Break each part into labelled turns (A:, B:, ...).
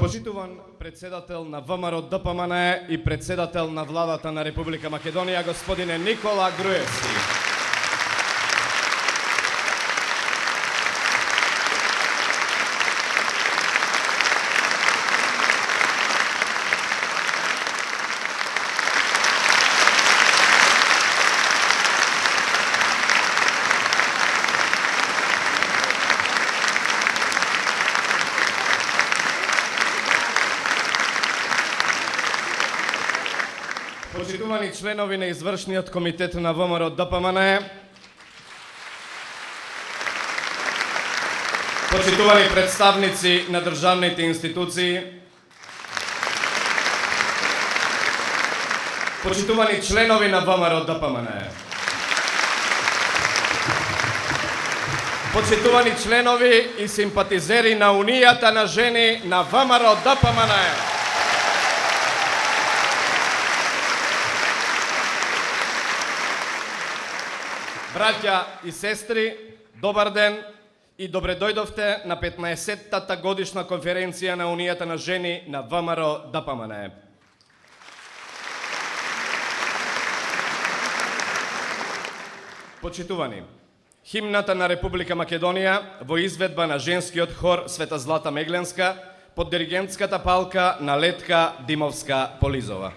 A: Почитуван председател на ВМРО ДПМНЕ и председател на владата на Република Македонија, господине Никола Груевски. Почитувани членови на извршниот комитет на ВМРО ДПМНЕ, почитувани представници на државните институции, почитувани членови на ВМРО ДПМНЕ, почитувани членови и симпатизери на Унијата на жени на ВМРО ДПМНЕ, браќа и сестри, добар ден и добре дојдовте на 15-тата годишна конференција на Унијата на жени на ВМРО ДПМНЕ. Почитувани, химната на Република Македонија во изведба на женскиот хор Света Злата Мегленска под диригентската палка на Летка Димовска-Полизова.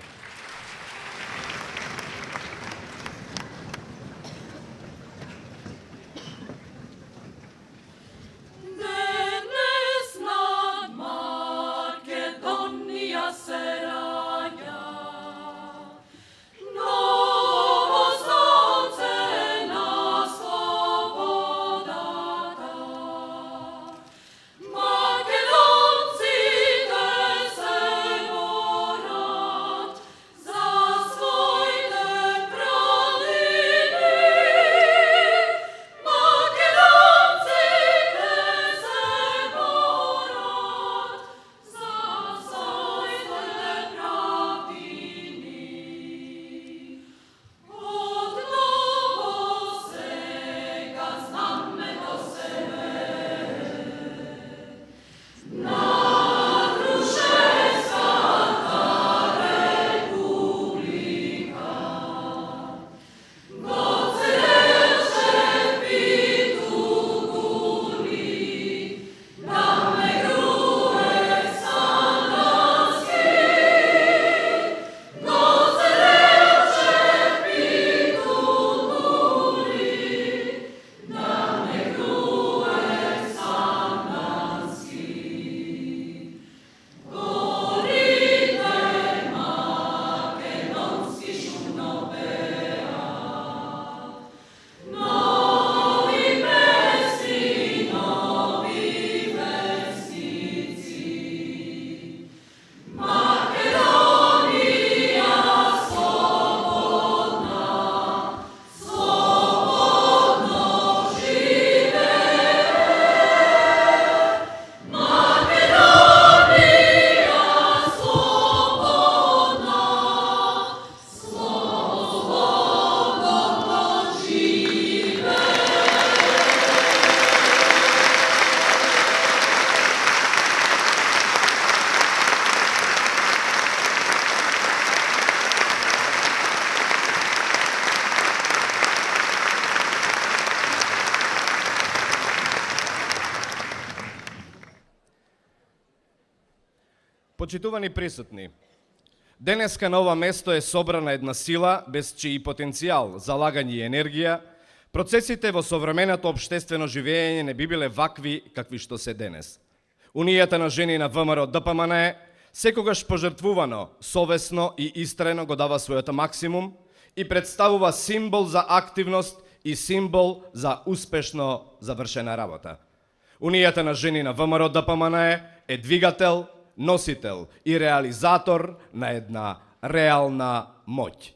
A: Почитувани присутни, денеска на ова место е собрана една сила без чиј потенцијал, залагање и енергија, процесите во современото општествено живење не би биле вакви какви што се денес. Унијата на жени на ВМРО ДПМНЕ секогаш пожртвувано, совесно и истрено го дава својот максимум и представува символ за активност и символ за успешно завршена работа. Унијата на жени на ВМРО ДПМНЕ е двигател, носител и реализатор на една реална моќ.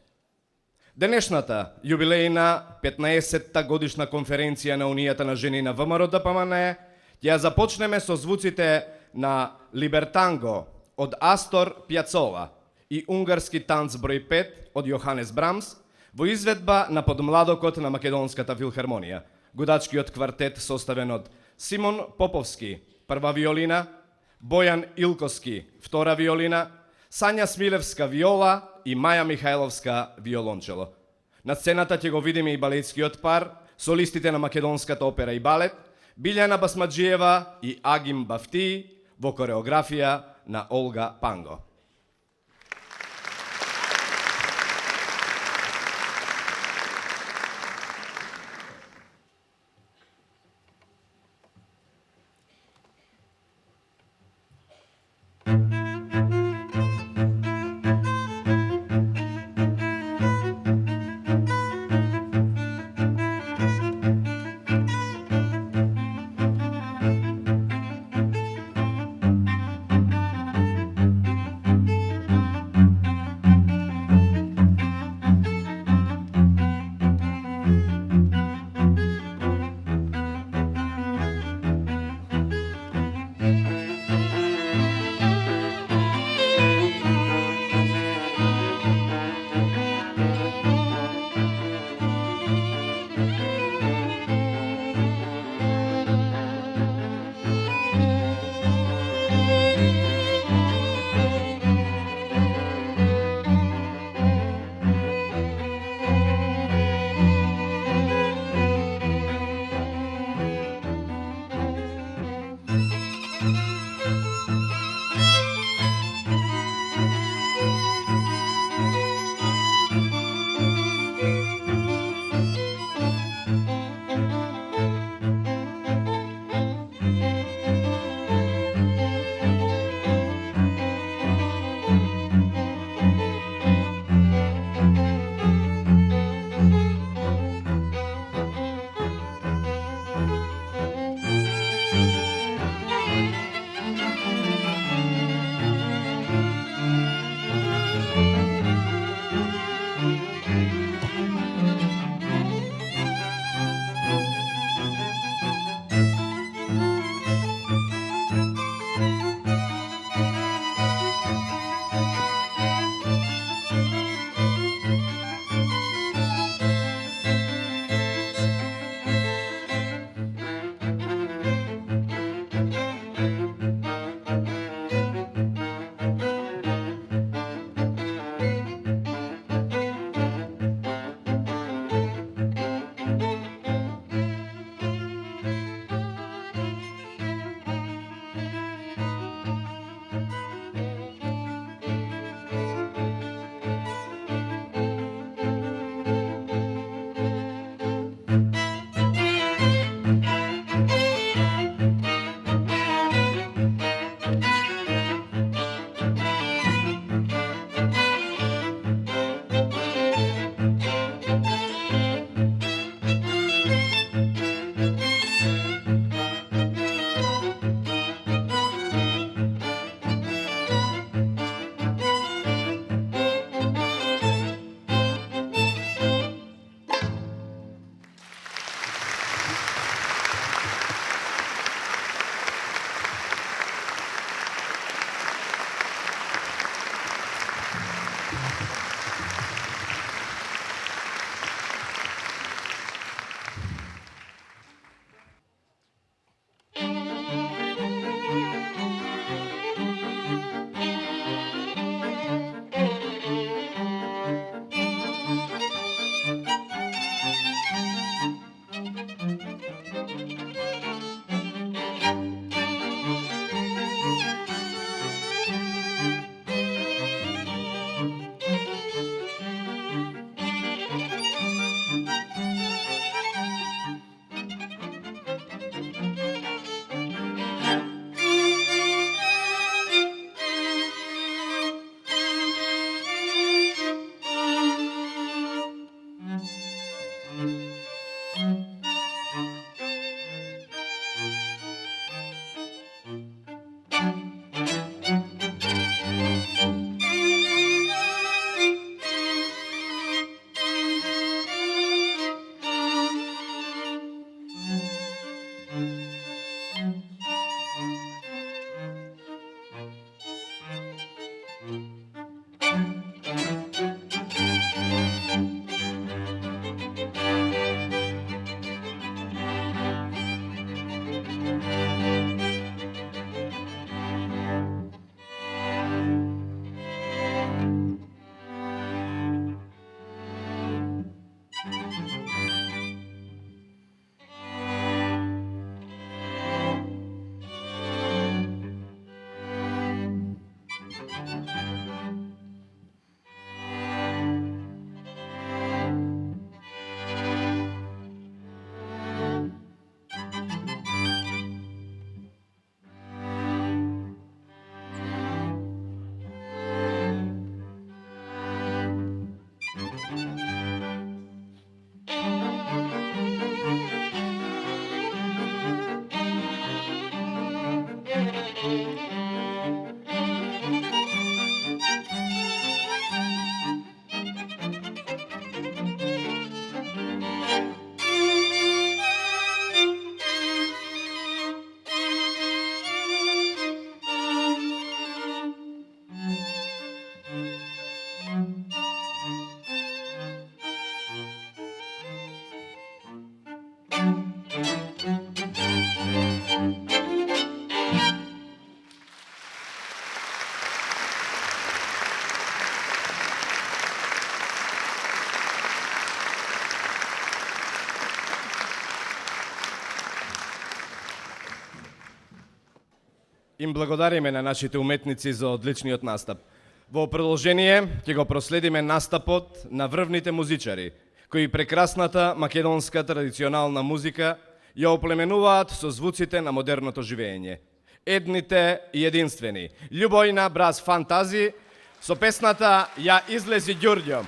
A: Денешната јубилејна 15-та годишна конференција на Унијата на жени на ВМРО ДПМНЕ ќе започнеме со звуците на Либертанго од Астор Пјацола и унгарски танц број 5 од Јоханес Брамс во изведба на подмладокот на Македонската филхармонија, годачкиот квартет составен од Симон Поповски, прва виолина, Бојан Илковски, втора виолина, Сања Смилевска виола и Маја Михајловска виолончело. На сцената ќе го видиме и балетскиот пар, солистите на македонската опера и балет, Билјана Басмаджиева и Агим Бафти во кореографија на Олга Панго. Им благодариме на нашите уметници за одличниот настап. Во продолжение ќе го проследиме настапот на врвните музичари, кои прекрасната македонска традиционална музика ја оплеменуваат со звуците на модерното живење. Едните и единствени. Љубојна Браз Фантази со песната Ја излези Ѓурѓо.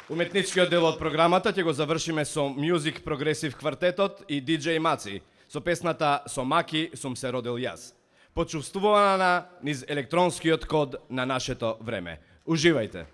A: Уметничкиот дел од програмата ќе го завршиме со Music Progressive квартетот и DJ Маци со песната Со маки сум се родил јас, почувствувана низ електронскиот код на нашето време. Уживајте!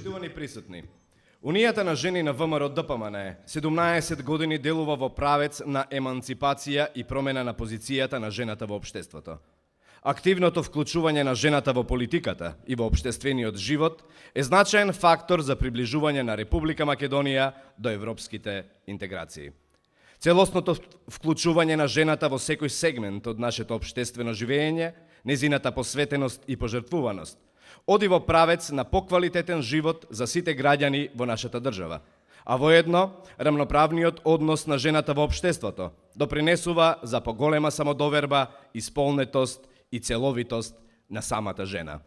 A: Почитувани присутни, Унијата на жени на ВМРО ДПМН 17 години делува во правец на еманципација и промена на позицијата на жената во општеството. Активното вклучување на жената во политиката и во општествениот живот е значаен фактор за приближување на Република Македонија до европските интеграции. Целосното вклучување на жената во секој сегмент од нашето општествено живење, незината посветеност и пожртвуваност, оди во правец на поквалитетен живот за сите граѓани во нашата држава, а воедно рамноправниот однос на жената во општеството допринесува за поголема самодоверба, исполнетост и целовитост на самата жена.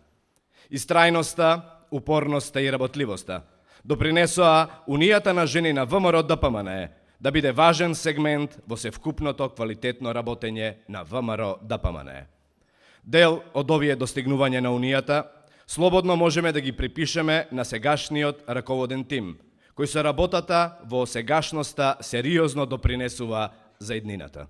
A: Истрајноста, упорноста и работливоста допринесоа Унијата на жени на ВМРО ДПМН да биде важен сегмент во севкупното квалитетно работење на ВМРО ДПМН. Дел од овие достигнувања на Унијата слободно можеме да ги припишеме на сегашниот раководен тим, кој со работата во сегашноста сериозно допринесува за иднината.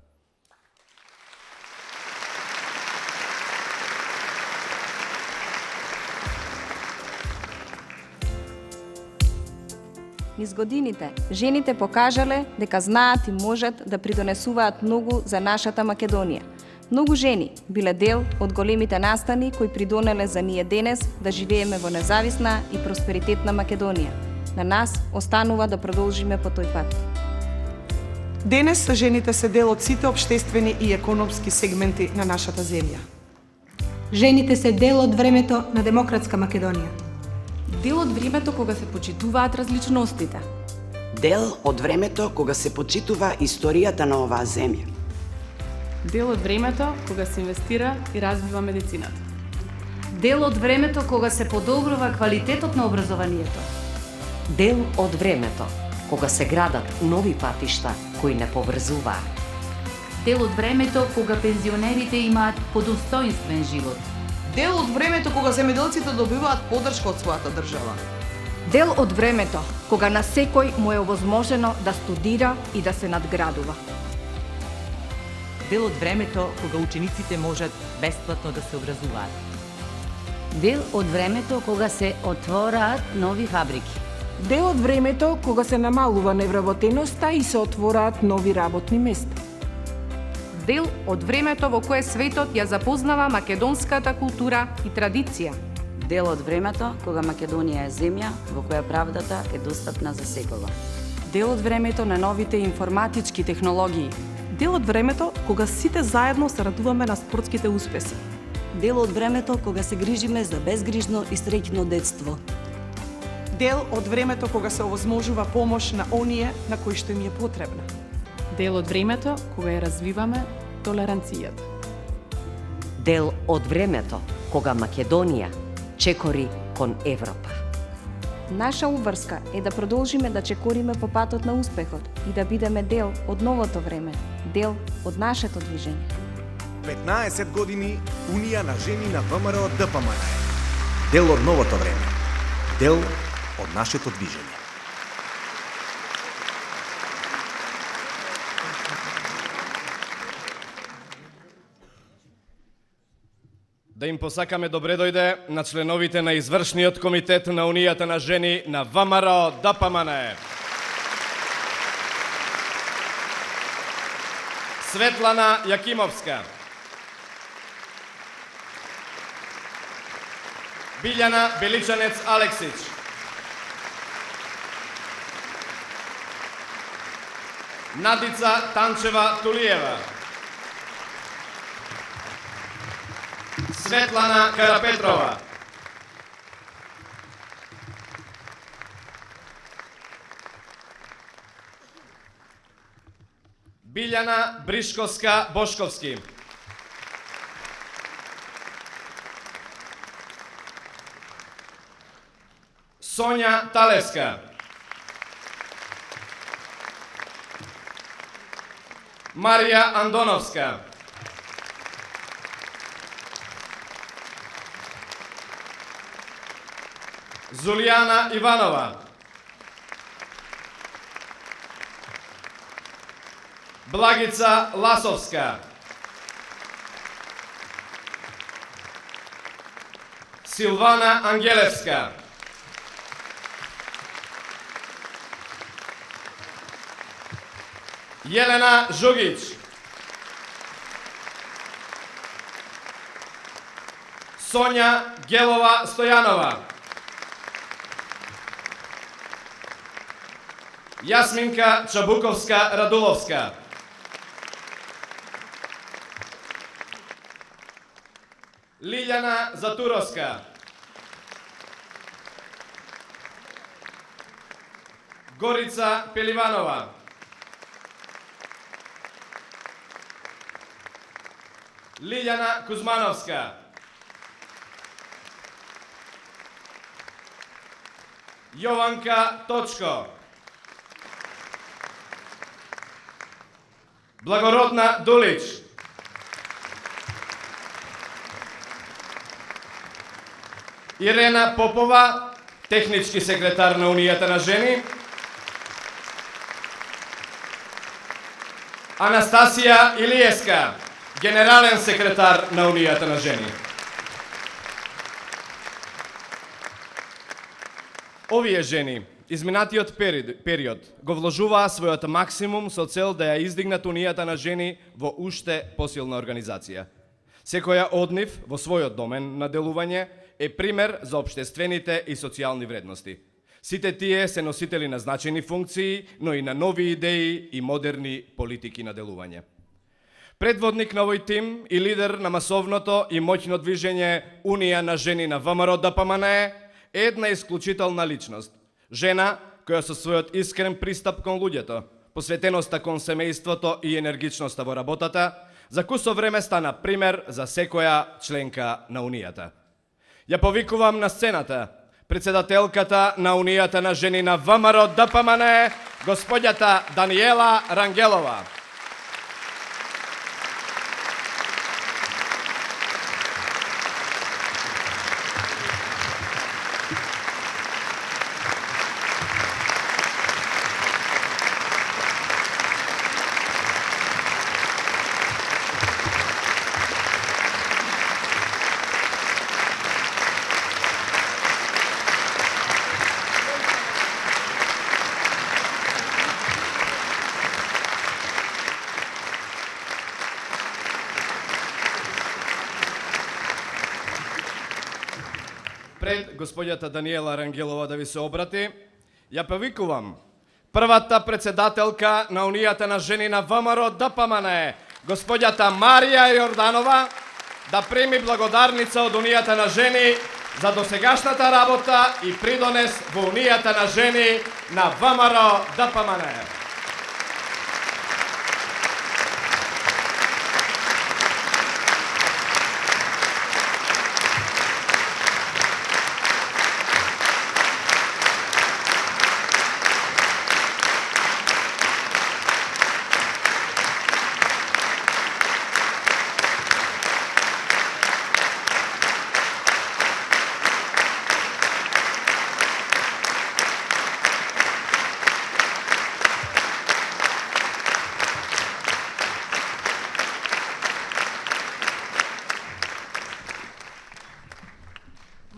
B: Низ годините, жените покажале дека знаат и можат да придонесуваат многу за нашата Македонија. Многу жени биле дел од големите настани кои придонеле за ние денес да живееме во независна и просперитетна Македонија. На нас останува да продолжиме по тој пат.
C: Денес жените се дел од сите општествени и економски сегменти на нашата земја.
D: Жените се дел од времето на демократска Македонија.
E: Дел од времето кога се почитуваат различностите.
F: Дел од времето кога се почитува историјата на оваа земја.
E: Дел од времето кога се инвестира и развива медицината.
G: Дел од времето кога се подобрува квалитетот на образованието.
H: Дел од времето кога се градат нови патишта кои не поврзуваат.
G: Дел од времето кога пензионерите имаат подостоинствен живот.
C: Дел од времето кога земјоделците добиваат поддршка од својата држава.
I: Дел од времето кога на секој му е овозможено да студира и да се надградува.
J: Дел од времето кога учениците можат бесплатно да се образуваат.
G: Дел од времето кога се отвораат нови фабрики.
D: Дел од времето кога се намалува невработеноста и се отвораат нови работни места.
E: Дел од времето во кое светот ја запознава македонската култура и традиција.
F: Дел од времето кога Македонија е земја во која правдата е достапна за секого.
B: Дел од времето на новите информатички технологии.
C: Дел од времето кога сите заедно се радуваме на спортските успеси.
H: Дел од времето кога се грижиме за безгрижно и среќно детство.
C: Дел од времето кога се овозможува помош на оние на кои што им е потребна.
E: Дел од времето кога ја развиваме толеранцијата.
H: Дел од времето кога Македонија чекори кон Европа.
B: Наша уврска е да продолжиме да чекориме по патот на успехот и да бидеме дел од новото време, дел од нашето движење.
K: 15 години Унија на жени на ВМРО ДПМН. Дел од новото време, дел од нашето движење.
A: Да им посакаме добре дојде на членовите на извршниот комитет на Унијата на жени на ВМРО ДПМН. Светлана Јакимовска. Билјана Беличанец Алексич. Надица Танчева Тулиева. Светлана Карапетрова. Билјана Бришковска Бошковски. Сонја Талевска. Марија Андоновска. Зулијана Иванова. Благица Ласовска. Силвана Ангелевска. Јелена Жугич. Сонја Гелова Стојанова. Јасминка Чабуковска Радуловска. Лиљана Затуровска. Горица Пеливанова. Лиљана Кузмановска. Јованка Точко. Благородна Дулич. Ирена Попова, технички секретар на Унијата на жени. Анастасија Илиеска, генерален секретар на Унијата на жени. Овие жени, изминатиот период, го вложуваа својот максимум со цел да ја издигнат Унијата на жени во уште посилна организација. Секоја од нив во својот домен на делување е пример за општествените и социјални вредности. Сите тие се носители на значајни функции, но и на нови идеи и модерни политики на делување. Предводник на овој тим и лидер на масовното и моќно движење Унија на жени на ВМРО ДПМН е една исклучителна личност. Жена која со својот искрен пристап кон луѓето, посветеноста кон семејството и енергичноста во работата, за кусо време стана пример за секоја членка на Унијата. Ја повикувам на сцената председателката на Унијата на жени на ВМРО ДПМН, господјата Даниела Рангелова. Пред господјата Даниела Рангелова да ви се обрати, ја повикувам првата председателка на Унијата на жени на ВМРО ДПМН, господјата Марија Јорданова, да прими благодарница од Унијата на жени за досегашната работа и придонес во Унијата на жени на ВМРО ДПМН.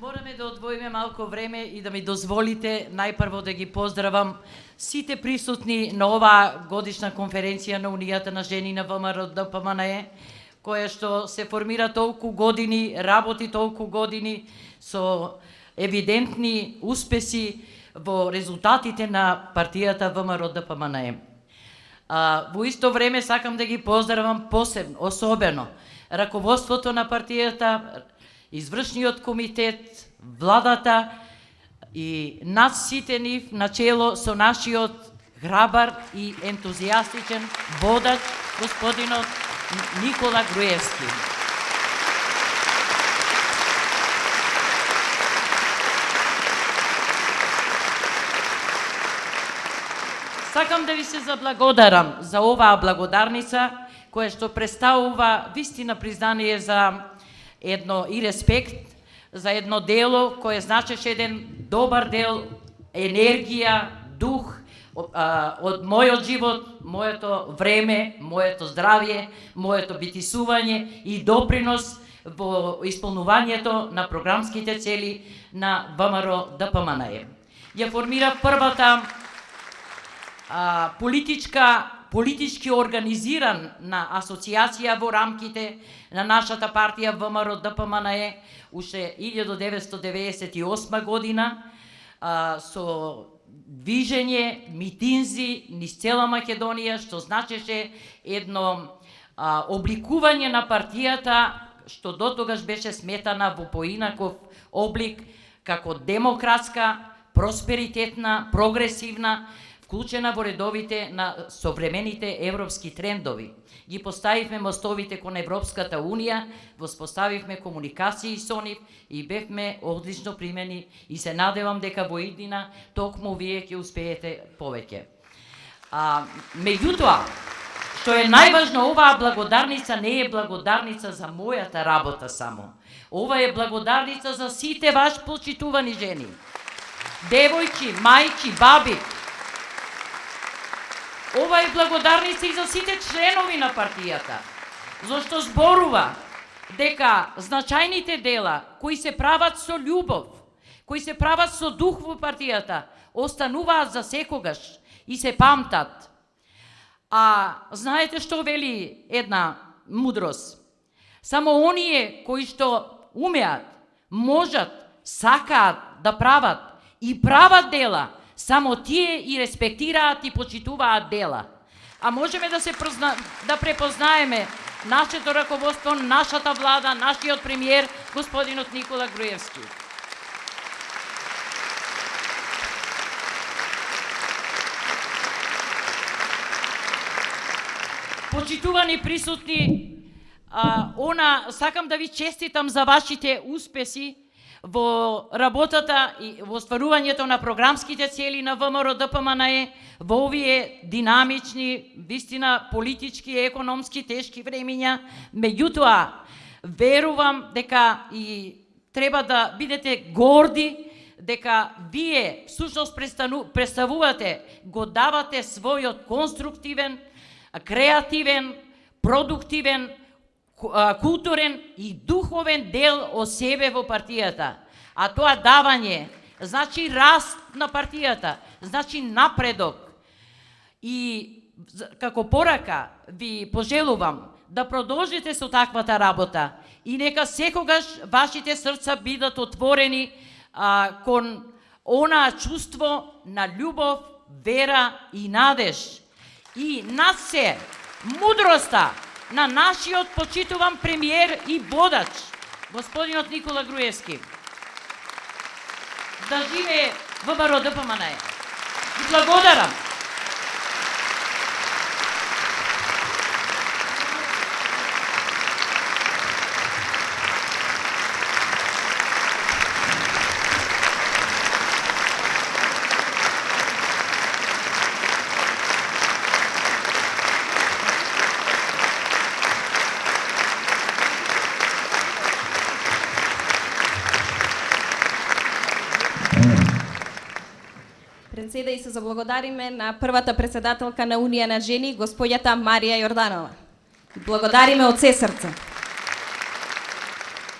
L: Мораме да одвоиме малку време и да ми дозволите најпрво да ги поздравам сите присутни на оваа годишна конференција на Унијата на жени на ВМРО ДПМН, која што се формира толку години, работи толку години со евидентни успеси во резултатите на партијата ВМРО ДПМН. Во исто време сакам да ги поздравам посебно, особено раководството на партијата, извршниот комитет, владата и нас сите нив начело со нашиот храбар и ентузијастичен водач, господинот Никола Груевски. Сакам да ви се заблагодарам за оваа благодарница, која што представува вистина признание за едно и респект за едно дело кое значеше еден добар дел енергија, дух од мојот живот, моето време, моето здравје, моето битисување и допринос во исполнувањето на програмските цели на ВМРО ДПМН. Ја формира првата политичка политички организиран на асоциација во рамките на нашата партија ВМРО ДПМНЕ уште 1998 година со движење, митинзи низ цела Македонија, што значеше едно обликување на партијата што дотогаш беше сметана во поинаков облик како демократска, просперитетна, прогресивна, вклучена во редовите на современите европски трендови. Ги поставивме мостовите кон Европската Унија, воспоставивме комуникации со нив и бевме одлично примени и се надевам дека во иднина токму вие ќе успеете повеќе. Меѓутоа, што е најважно, оваа благодарница не е благодарница за мојата работа само. Ова е благодарница за сите ваш почитувани жени. Девојки, мајки, баби. Ова е благодарница и за сите членови на партијата, зашто зборува дека значајните дела кои се прават со љубов, кои се прават со дух во партијата, остануваат за секогаш и се памтат. Знаете што вели една мудрост? Само оние кои што умеат, можат, сакаат да прават и прават дела, само тие и респектираат и почитуваат дела. Можеме да препознаеме нашето раководство, нашата влада, нашиот премиер, господинот Никола Груевски. Почитувани присутни, сакам да ви честитам за вашите успеси во работата и во остварувањето на програмските цели на ВМРО ДПМНЕ во овие динамични, вистина политички и економски тешки времиња. Меѓутоа, верувам дека и треба да бидете горди дека вие всушност представувате, го давате својот конструктивен, креативен, продуктивен, културен и духовен дел од себе во партијата. Тоа давање значи раст на партијата, значи напредок. И како порака ви пожелувам да продолжите со таквата работа и нека секогаш вашите срца бидат отворени кон онаа чувство на љубов, вера и надеж. И над се, мудроста на нашиот почитуван премиер и водач, господинот Никола Груевски. Да живее ВМРО ДПМНЕ. И благодарам.
B: Седа и се заблагодариме на првата председателка на Унија на жени, господјата Марија Јорданова. Благодариме од се срце.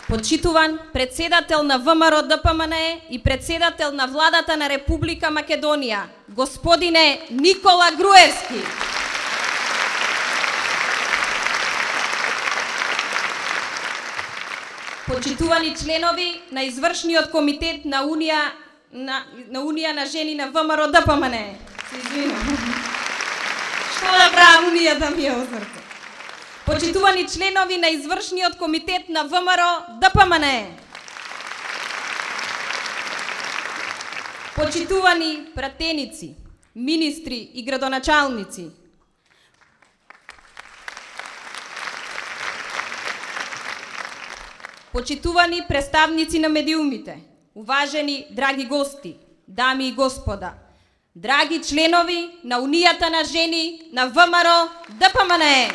B: Почитуван председател на ВМРО ДПМНЕ и председател на владата на Република Македонија, господине Никола Груевски. Почитувани членови на извршниот комитет на Унија на жени на ВМРО ДПМНЕ. Се извинувам. Што да правам, Унијата ми е во срце. Почитувани членови на извршниот комитет на ВМРО ДПМНЕ. Почитувани пратеници, министри и градоначалници. Почитувани представници на медиумите. Уважени драги гости, дами и господа, драги членови на Унијата на жени на ВМРО ДПМНЕ.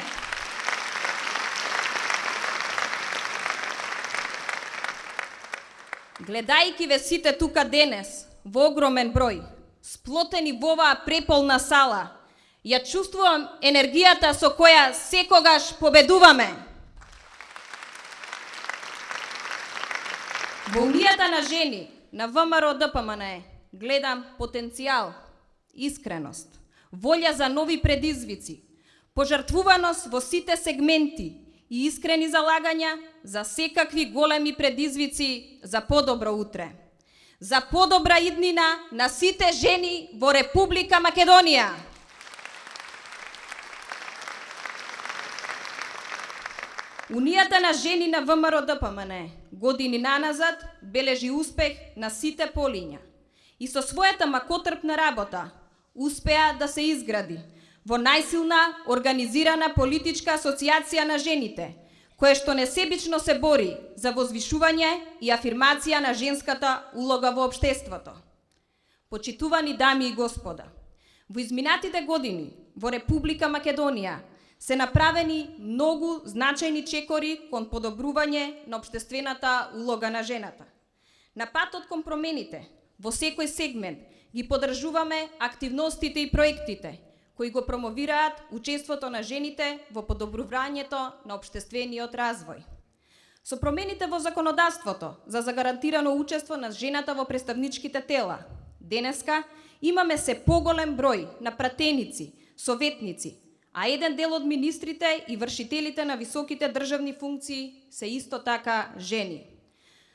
B: Гледајќи ве сите тука денес, во огромен број, сплотени во оваа преполна сала, ја чувствувам енергијата со која секогаш победуваме. Во Унијата на жени на ВМРО ДПМНЕ гледам потенцијал, искреност, волја за нови предизвици, Пожртвуваност во сите сегменти и искрени залагања за секакви големи предизвици за подобро утре. За подобра иднина на сите жени во Република Македонија. Унијата на жени на ВМРО ДПМН години наназад бележи успех на сите полиња и со својата макотрпна работа успеа да се изгради во најсилна организирана политичка асоциација на жените, кое што несебично се бори за возвишување и афирмација на женската улога во општеството. Почитувани дами и господа, во изминатите години во Република Македонија се направени многу значајни чекори кон подобрување на општествената улога на жената. На патот кон промените во секој сегмент ги поддржуваме активностите и проектите кои го промовираат учеството на жените во подобрувањето на општествениот развој. Со промените во законодавството за загарантирано учество на жената во представничките тела, денеска имаме се поголем број на пратеници, советници, а еден дел од министрите и вршителите на високите државни функции се исто така жени.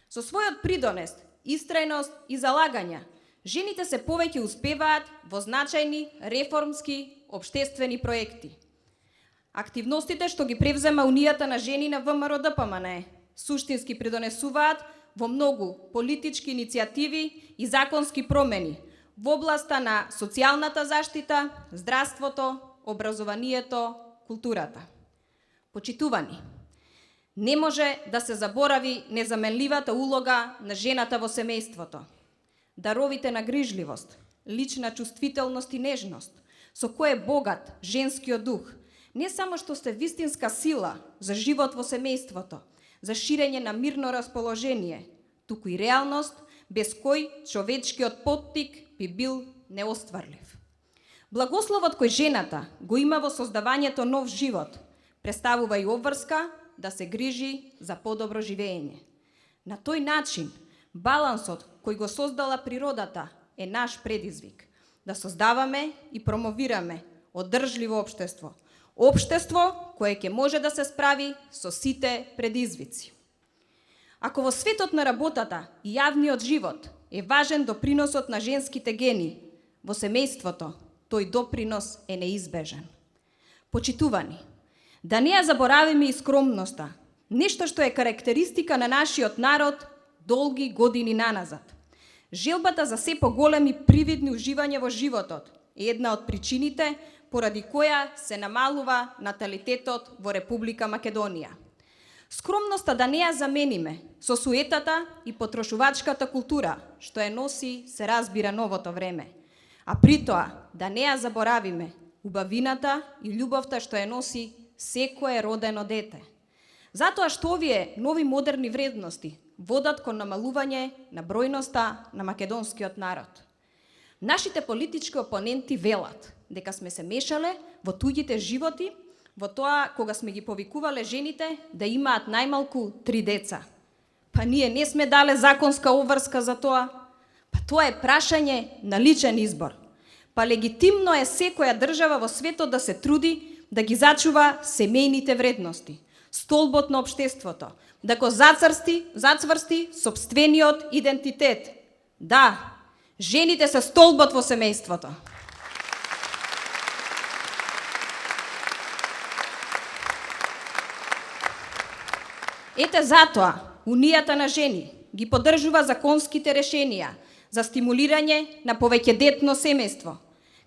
B: Со својот придонес, истрајност и залагања, жените се повеќе успеваат во значајни реформски општествени проекти. Активностите што ги превзема Унијата на жени на ВМРО ДПМН суштински придонесуваат во многу политички иницијативи и законски промени во областа на социјалната заштита, здравството, образованието, културата. Почитувани, не може да се заборави незаменливата улога на жената во семејството. Даровите на грижливост, лична чувствителност и нежност, со кој е богат женскиот дух, не само што сте вистинска сила за живот во семејството, за ширење на мирно расположение, туку и реалност без кој човечкиот поттик би бил неостварлив. Благословот кој жената го има во создавањето нов живот, представува и обврска да се грижи за подобро живење. На тој начин, балансот кој го создала природата е наш предизвик, да создаваме и промовираме одржливо општество. Општество кое ќе може да се справи со сите предизвици. Ако во светот на работата и јавниот живот е важен доприносот на женските гени, во семејството тој допринос е неизбежен. Почитувани, да не ја заборавиме и скромноста, нешто што е карактеристика на нашиот народ долги години наназад. Желбата за се поголеми привидни уживања во животот е една од причините поради која се намалува наталитетот во Република Македонија. Скромноста да не ја замениме со суетата и потрошувачката култура, што ја носи, се разбира, новото време. А при тоа да не ја заборавиме убавината и љубовта што ја носи секое родено дете. Затоа што овие нови модерни вредности водат кон намалување на бројноста на македонскиот народ. Нашите политички опоненти велат дека сме се мешале во туѓите животи, во тоа кога сме ги повикувале жените да имаат најмалку 3 деца. Па ние не сме дале законска обврска за тоа. Па тоа е прашање на личен избор. Па легитимно е секоја држава во светот да се труди да ги зачува семејните вредности, столбот на општеството, да го зацврсти сопствениот идентитет. Да, жените се столбот во семејството. Ете затоа, Унијата на жени ги поддржува законските решенија за стимулирање на повеќедетно семејство,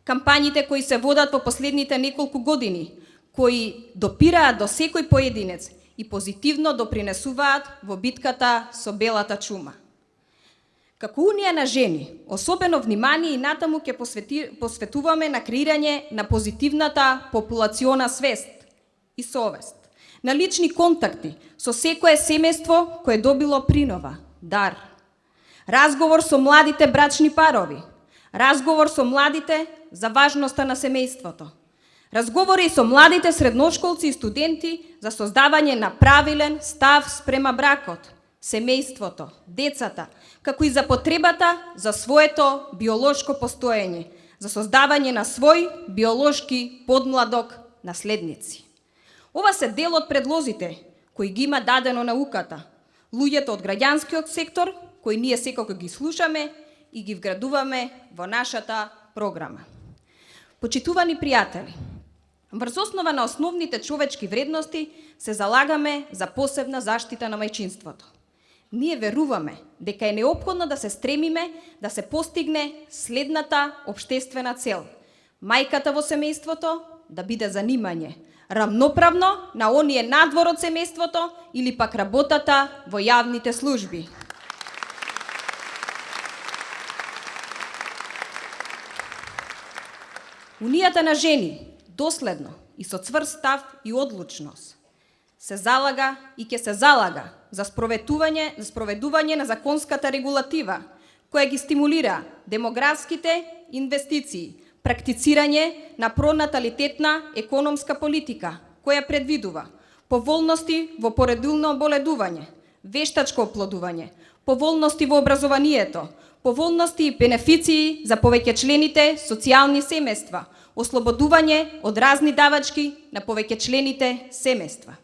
B: кампањите кои се водат во последните неколку години, кои допираат до секој поединец и позитивно допринесуваат во битката со белата чума. Како Унија на жени, особено внимание и натаму ќе посветуваме на креирање на позитивната популациона свест и совест, на лични контакти со секое семејство кое добило принова, дар. Разговор со младите брачни парови, разговор со младите за важноста на семејството, разговори со младите средношколци и студенти за создавање на правилен став спрема бракот, семејството, децата, како и за потребата за своето биолошко постоење, за создавање на свој биолошки подмладок наследници. Ова се дел од предлозите кои ги има дадено науката, луѓето од граѓанскиот сектор, кои ние секако ги слушаме и ги вградуваме во нашата програма. Почитувани пријатели, врз основа на основните човечки вредности се залагаме за посебна заштита на мајчинството. Ние веруваме дека е неопходно да се стремиме да се постигне следната општествена цел. Мајката во семејството да биде занимање рамноправно на оние надвор од семејството или пак работата во јавните служби. Унијата на жени доследно и со цврст став и одлучност се залага и ќе се залага за спроведување на законската регулатива која ги стимулира демографските инвестиции, практицирање на пронаталитетна економска политика која предвидува поволности во породилно оболедување, вештачко оплодување, поволности во образованието, поволности и бенефиции за повеќечлените социјални семејства, ослободување од разни давачки на повеќечлените семејства.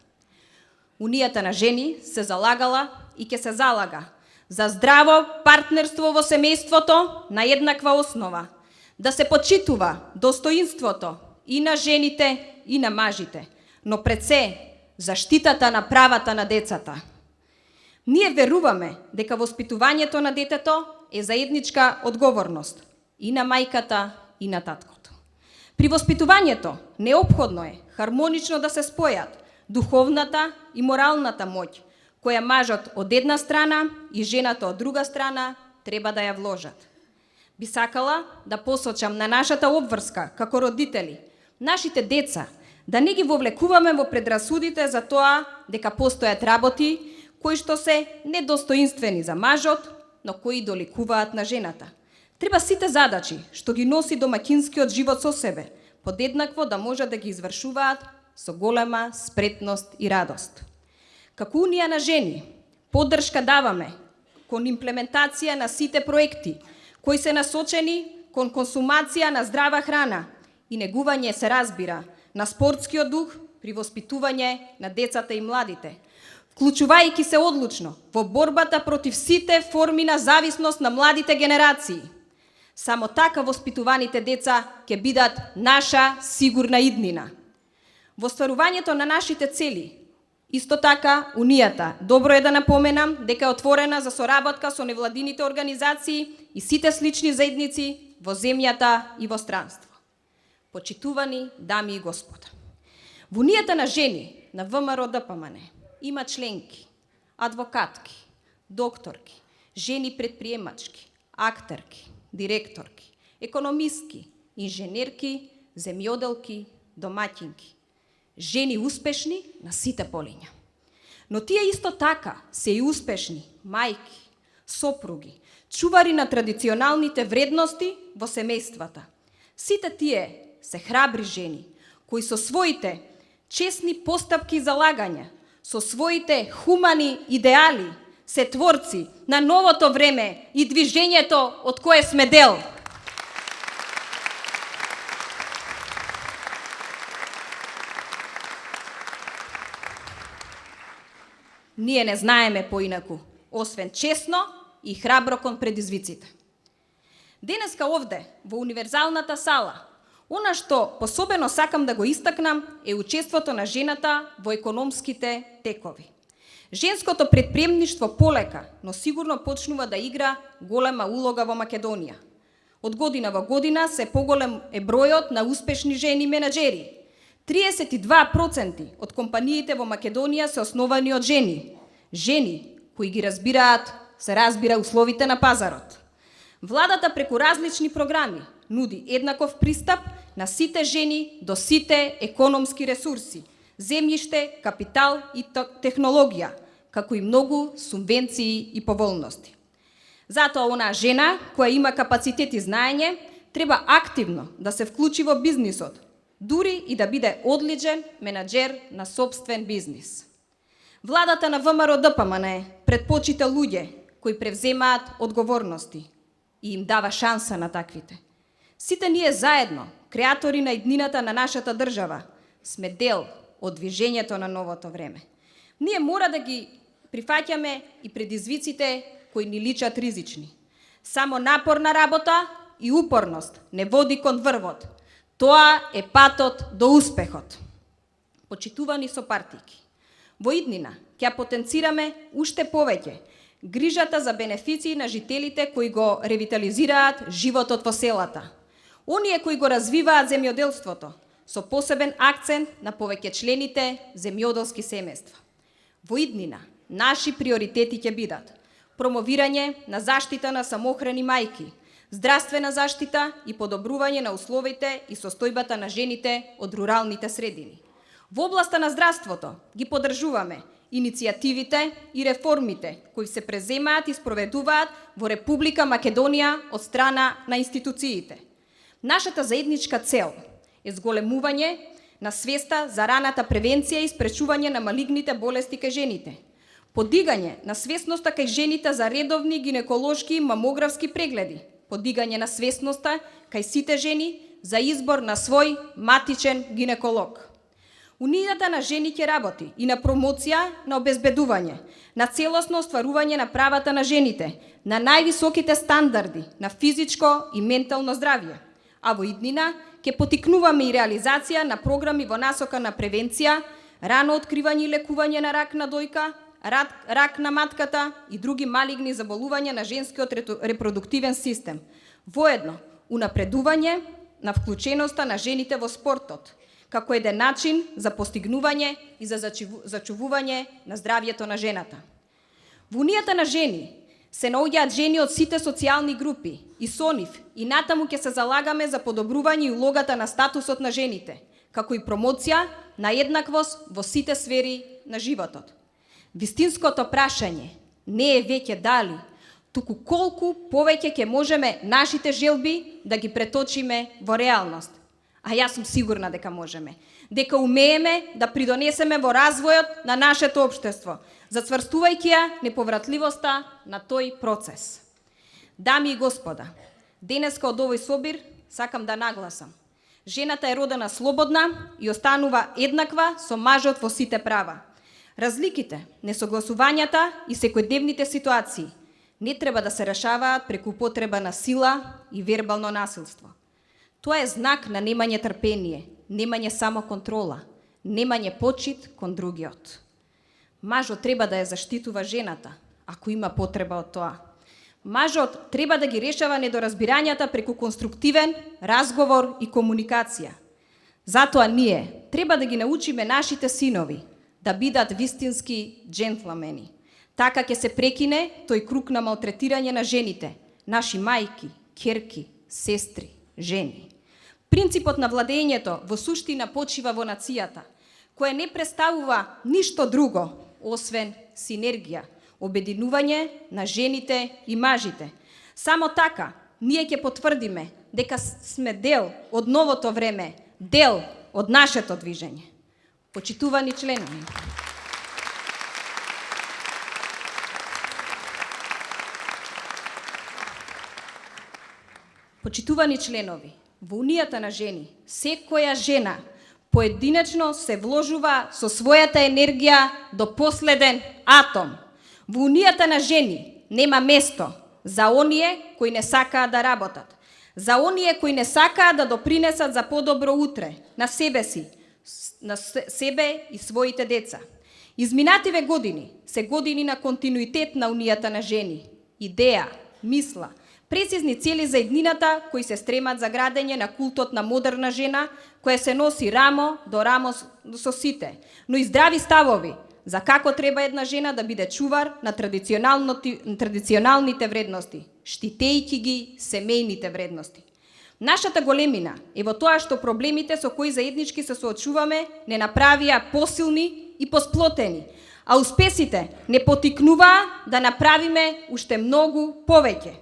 B: Унијата на жени се залагала и ќе се залага за здраво партнерство во семејството на еднаква основа, да се почитува достоинството и на жените и на мажите, но пред се заштитата на правата на децата. Ние веруваме дека воспитувањето на детето е заедничка одговорност и на мајката и на таткото. При воспитувањето неопходно е хармонично да се спојат духовната и моралната моќ, која мажот од една страна и жената од друга страна треба да ја вложат. Би сакала да посочам на нашата обврска како родители, нашите деца, да не ги вовлекуваме во предрасудите за тоа дека постојат работи кои што се недостоинствени за мажот, но кои доликуваат на жената. Треба сите задачи што ги носи домаќинскиот живот со себе, подеднакво да можат да ги извршуваат со голема спретност и радост. Како Унија на жени, поддршка даваме кон имплементација на сите проекти кои се насочени кон консумација на здрава храна и негување, се разбира, на спортскиот дух при воспитување на децата и младите, вклучувајќи се одлучно во борбата против сите форми на зависност на младите генерации. Само така воспитуваните деца ќе бидат наша сигурна иднина. Во стварувањето на нашите цели, исто така, Унијата, добро е да напоменам дека е отворена за соработка со невладините организации и сите слични заедници во земјата и во странство. Почитувани дами и господа, во Унијата на жени на ВМРО ДПМН има членки, адвокатки, докторки, жени предприемачки, актерки, директорки, економистки, инженерки, земјоделки, домаќинки. Жени успешни на сите полиња. Но тие исто така се и успешни мајки, сопруги, чувари на традиционалните вредности во семејствата. Сите тие се храбри жени, кои со своите честни постапки и залагања, со своите хумани идеали, се творци на новото време и движењето од кое сме дел. Ние не знаеме поинаку, освен честно и храбро кон предизвиците. Денеска овде, во универзалната сала, она што посебено сакам да го истакнам е учеството на жената во економските текови. Женското предприемништво полека, но сигурно почнува да игра голема улога во Македонија. Од година во година се поголем е бројот на успешни жени менаџери. 32% од компаниите во Македонија се основани од жени. Жени кои ги разбираат, се разбира условите на пазарот. Владата преку различни програми нуди еднаков пристап на сите жени до сите економски ресурси, земјиште, капитал и технологија, како и многу субвенции и поволности. Затоа онаа жена која има капацитет и знаење треба активно да се вклучи во бизнисот, дури и да биде одличен менаџер на сопствен бизнис. Владата на ВМРО ДПМН предпочита луѓе кои превземаат одговорности и им дава шанса на таквите. Сите ние заедно, креатори на иднината на нашата држава, сме дел од движењето на новото време. Ние мора да ги прифаќаме и предизвиците кои ни личат ризични. Само напорна работа и упорност не води кон врвот. Тоа е патот до успехот. Почитувани сопартики, во иднина ќе потенцираме уште повеќе грижата за бенефиции на жителите кои го ревитализираат животот во селата. Оние кои го развиваат земјоделството, со посебен акцент на повеќечлените земјоделски семејства. Во иднина, наши приоритети ќе бидат промовирање на заштита на самохрани мајки, здравствена заштита и подобрување на условите и состојбата на жените од руралните средини. Во областа на здравството ги поддржуваме иницијативите и реформите кои се преземаат и спроведуваат во Република Македонија од страна на институциите. Нашата заедничка цел е зголемување на свеста за раната превенција и спречување на малигните болести кај жените, подигање на свесноста кај жените за редовни гинеколошки и мамографски прегледи, подигање на свесноста кај сите жени за избор на свој матичен гинеколог. Унијата на жени ќе работи и на промоција на обезбедување, на целосно остварување на правата на жените, на највисоките стандарди на физичко и ментално здравје, а во иднина ќе потикнуваме и реализација на програми во насока на превенција, рано откривање и лекување на рак на дојка, рак на матката и други малигни заболувања на женскиот репродуктивен систем. Воедно, унапредување на вклученоста на жените во спортот, како еден начин за постигнување и за зачувување на здравјето на жената. Во Унијата на жени се наоѓаат жени од сите социјални групи и со нив и натаму ќе се залагаме за подобрување и улогата на статусот на жените, како и промоција на еднаквост во сите сфери на животот. Вистинското прашање не е веќе дали, туку колку повеќе ќе можеме нашите желби да ги преточиме во реалност. А јас сум сигурна дека можеме. Дека умееме да придонесеме во развојот на нашето општество, зацврстувајќи ја неповратливоста на тој процес. Дами и господа, денеска од овој собир сакам да нагласам. Жената е родена слободна и останува еднаква со мажот во сите права. Разликите, несогласувањата и секојдневните ситуации не треба да се решаваат преку употреба на сила и вербално насилство. Тоа е знак на немање трпение, немање самоконтрола, немање почит кон другиот. Мажот треба да ја заштитува жената, ако има потреба од тоа. Мажот треба да ги решава недоразбирањата преку конструктивен разговор и комуникација. Затоа ние треба да ги научиме нашите синови да бидат вистински джентлмени. Така ќе се прекине тој круг на малтретирање на жените, наши мајки, ќерки, сестри, жени. Принципот на владењето во суштина почива во нацијата, која не представува ништо друго, освен синергија, обединување на жените и мажите. Само така, ние ќе потврдиме дека сме дел од новото време, дел од нашето движење. Почитувани членови, во Унијата на жени, секоја жена поединечно се вложува со својата енергија до последен атом. Во Унијата на жени нема место за оние кои не сакаат да работат, за оние кои не сакаат да допринесат за подобро утре на себе си, на себе и своите деца. Изминативе години се години на континуитет на Унијата на жени, идеја, мисла, прецизни цели за еднината кои се стремат за градење на култот на модерна жена која се носи рамо до рамо со сите, но и здрави ставови за како треба една жена да биде чувар на традиционалните вредности, штитејќи ги семејните вредности. Нашата големина е во тоа што проблемите со кои заеднички се соочуваме не направија посилни и посплотени, а успесите не потикнуваа да направиме уште многу повеќе.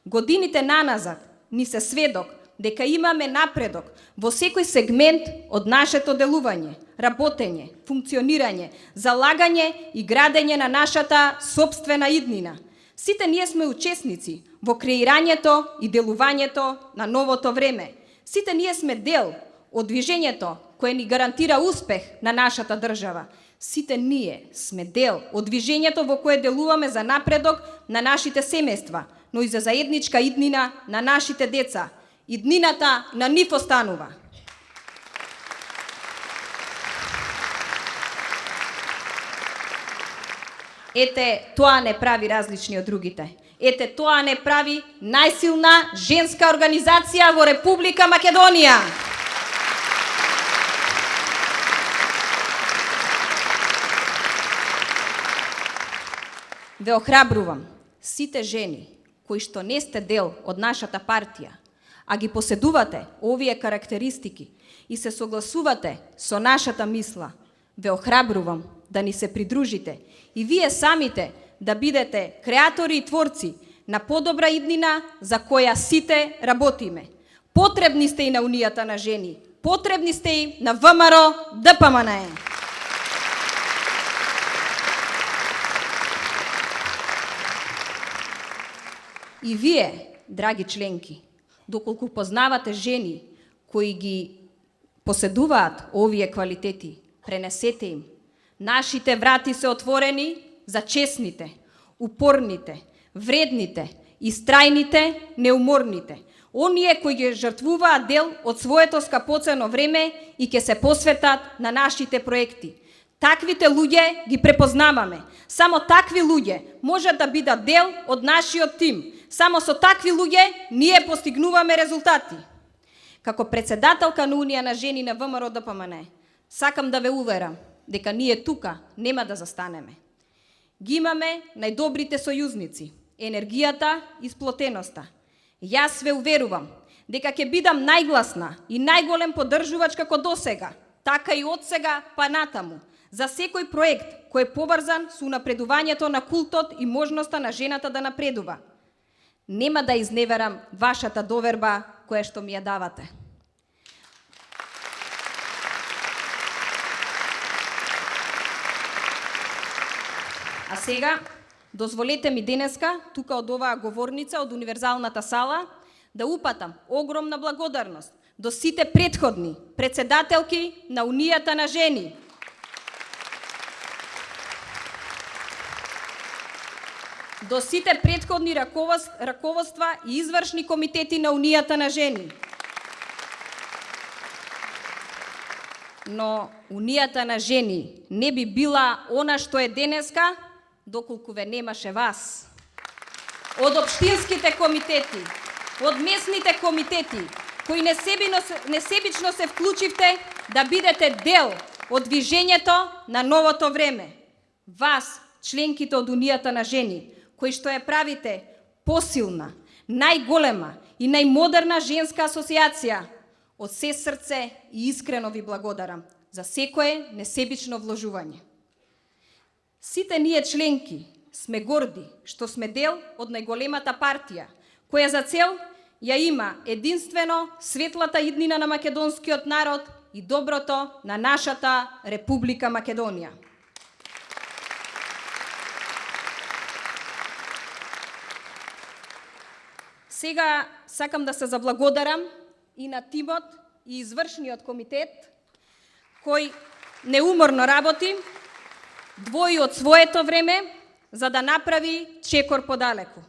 B: Годините наназад ни се сведок дека имаме напредок во секој сегмент од нашето делување, работење, функционирање, залагање и градење на нашата сопствена иднина. Сите ние сме учесници во креирањето и делувањето на новото време. Сите ние сме дел од движењето кое ни гарантира успех на нашата држава. Сите ние сме дел од движењето во кое делуваме за напредок на нашите семејства, но и за заедничка иднина на нашите деца. Иднината на нив останува. Ете, тоа не прави различни од другите. Ете, тоа не прави најсилна женска организација во Република Македонија. Ве охрабрувам, сите жени кои што не сте дел од нашата партија, а ги поседувате овие карактеристики и се согласувате со нашата мисла, ве охрабрувам да ни се придружите и вие самите да бидете креатори и творци на подобра иднина за која сите работиме. Потребни сте и на Унијата на жени, потребни сте и на ВМРО ДПМНЕ. И вие, драги членки, доколку познавате жени кои ги поседуваат овие квалитети, пренесете им. Нашите врати се отворени за честните, упорните, вредните, истрајните, неуморните. Оние кои ги жртвуваат дел од своето скапоцено време и ќе се посветат на нашите проекти. Таквите луѓе ги препознаваме. Само такви луѓе можат да бидат дел од нашиот тим. Само со такви луѓе ние постигнуваме резултати. Како председателка на Унија на жени на ВМРО ДПМНЕ, сакам да ве уверам дека ние тука нема да застанеме. Ги имаме најдобрите сојузници, енергијата и сплотеноста. Јас ве уверувам дека ќе бидам најгласна и најголем поддржувач како досега, така и од сега па натаму, за секој проект кој е поврзан со унапредувањето на култот и можноста на жената да напредува. Нема да изневерам вашата доверба која што ми ја давате. А сега, дозволете ми денеска, тука од оваа говорница, од универзалната сала, да упатам огромна благодарност до сите претходни председателки на Унијата на жени, до сите претходни раководства и извршни комитети на Унијата на жени. Но Унијата на жени не би била она што е денеска, доколку ве немаше вас. Од општинските комитети, од местните комитети, кои несебично се вклучивте да бидете дел од движењето на новото време. Вас, членките од Унијата на жени, кои што ја правите посилна, најголема и најмодерна женска асоциација, од се срце и искрено ви благодарам за секое несебично вложување. Сите ние членки сме горди што сме дел од најголемата партија, која за цел ја има единствено светлата иднина на македонскиот народ и доброто на нашата Република Македонија. Сега сакам да се заблагодарам и на тимот и извршниот комитет, кој неуморно работи, двои од своето време, за да направи чекор подалеку.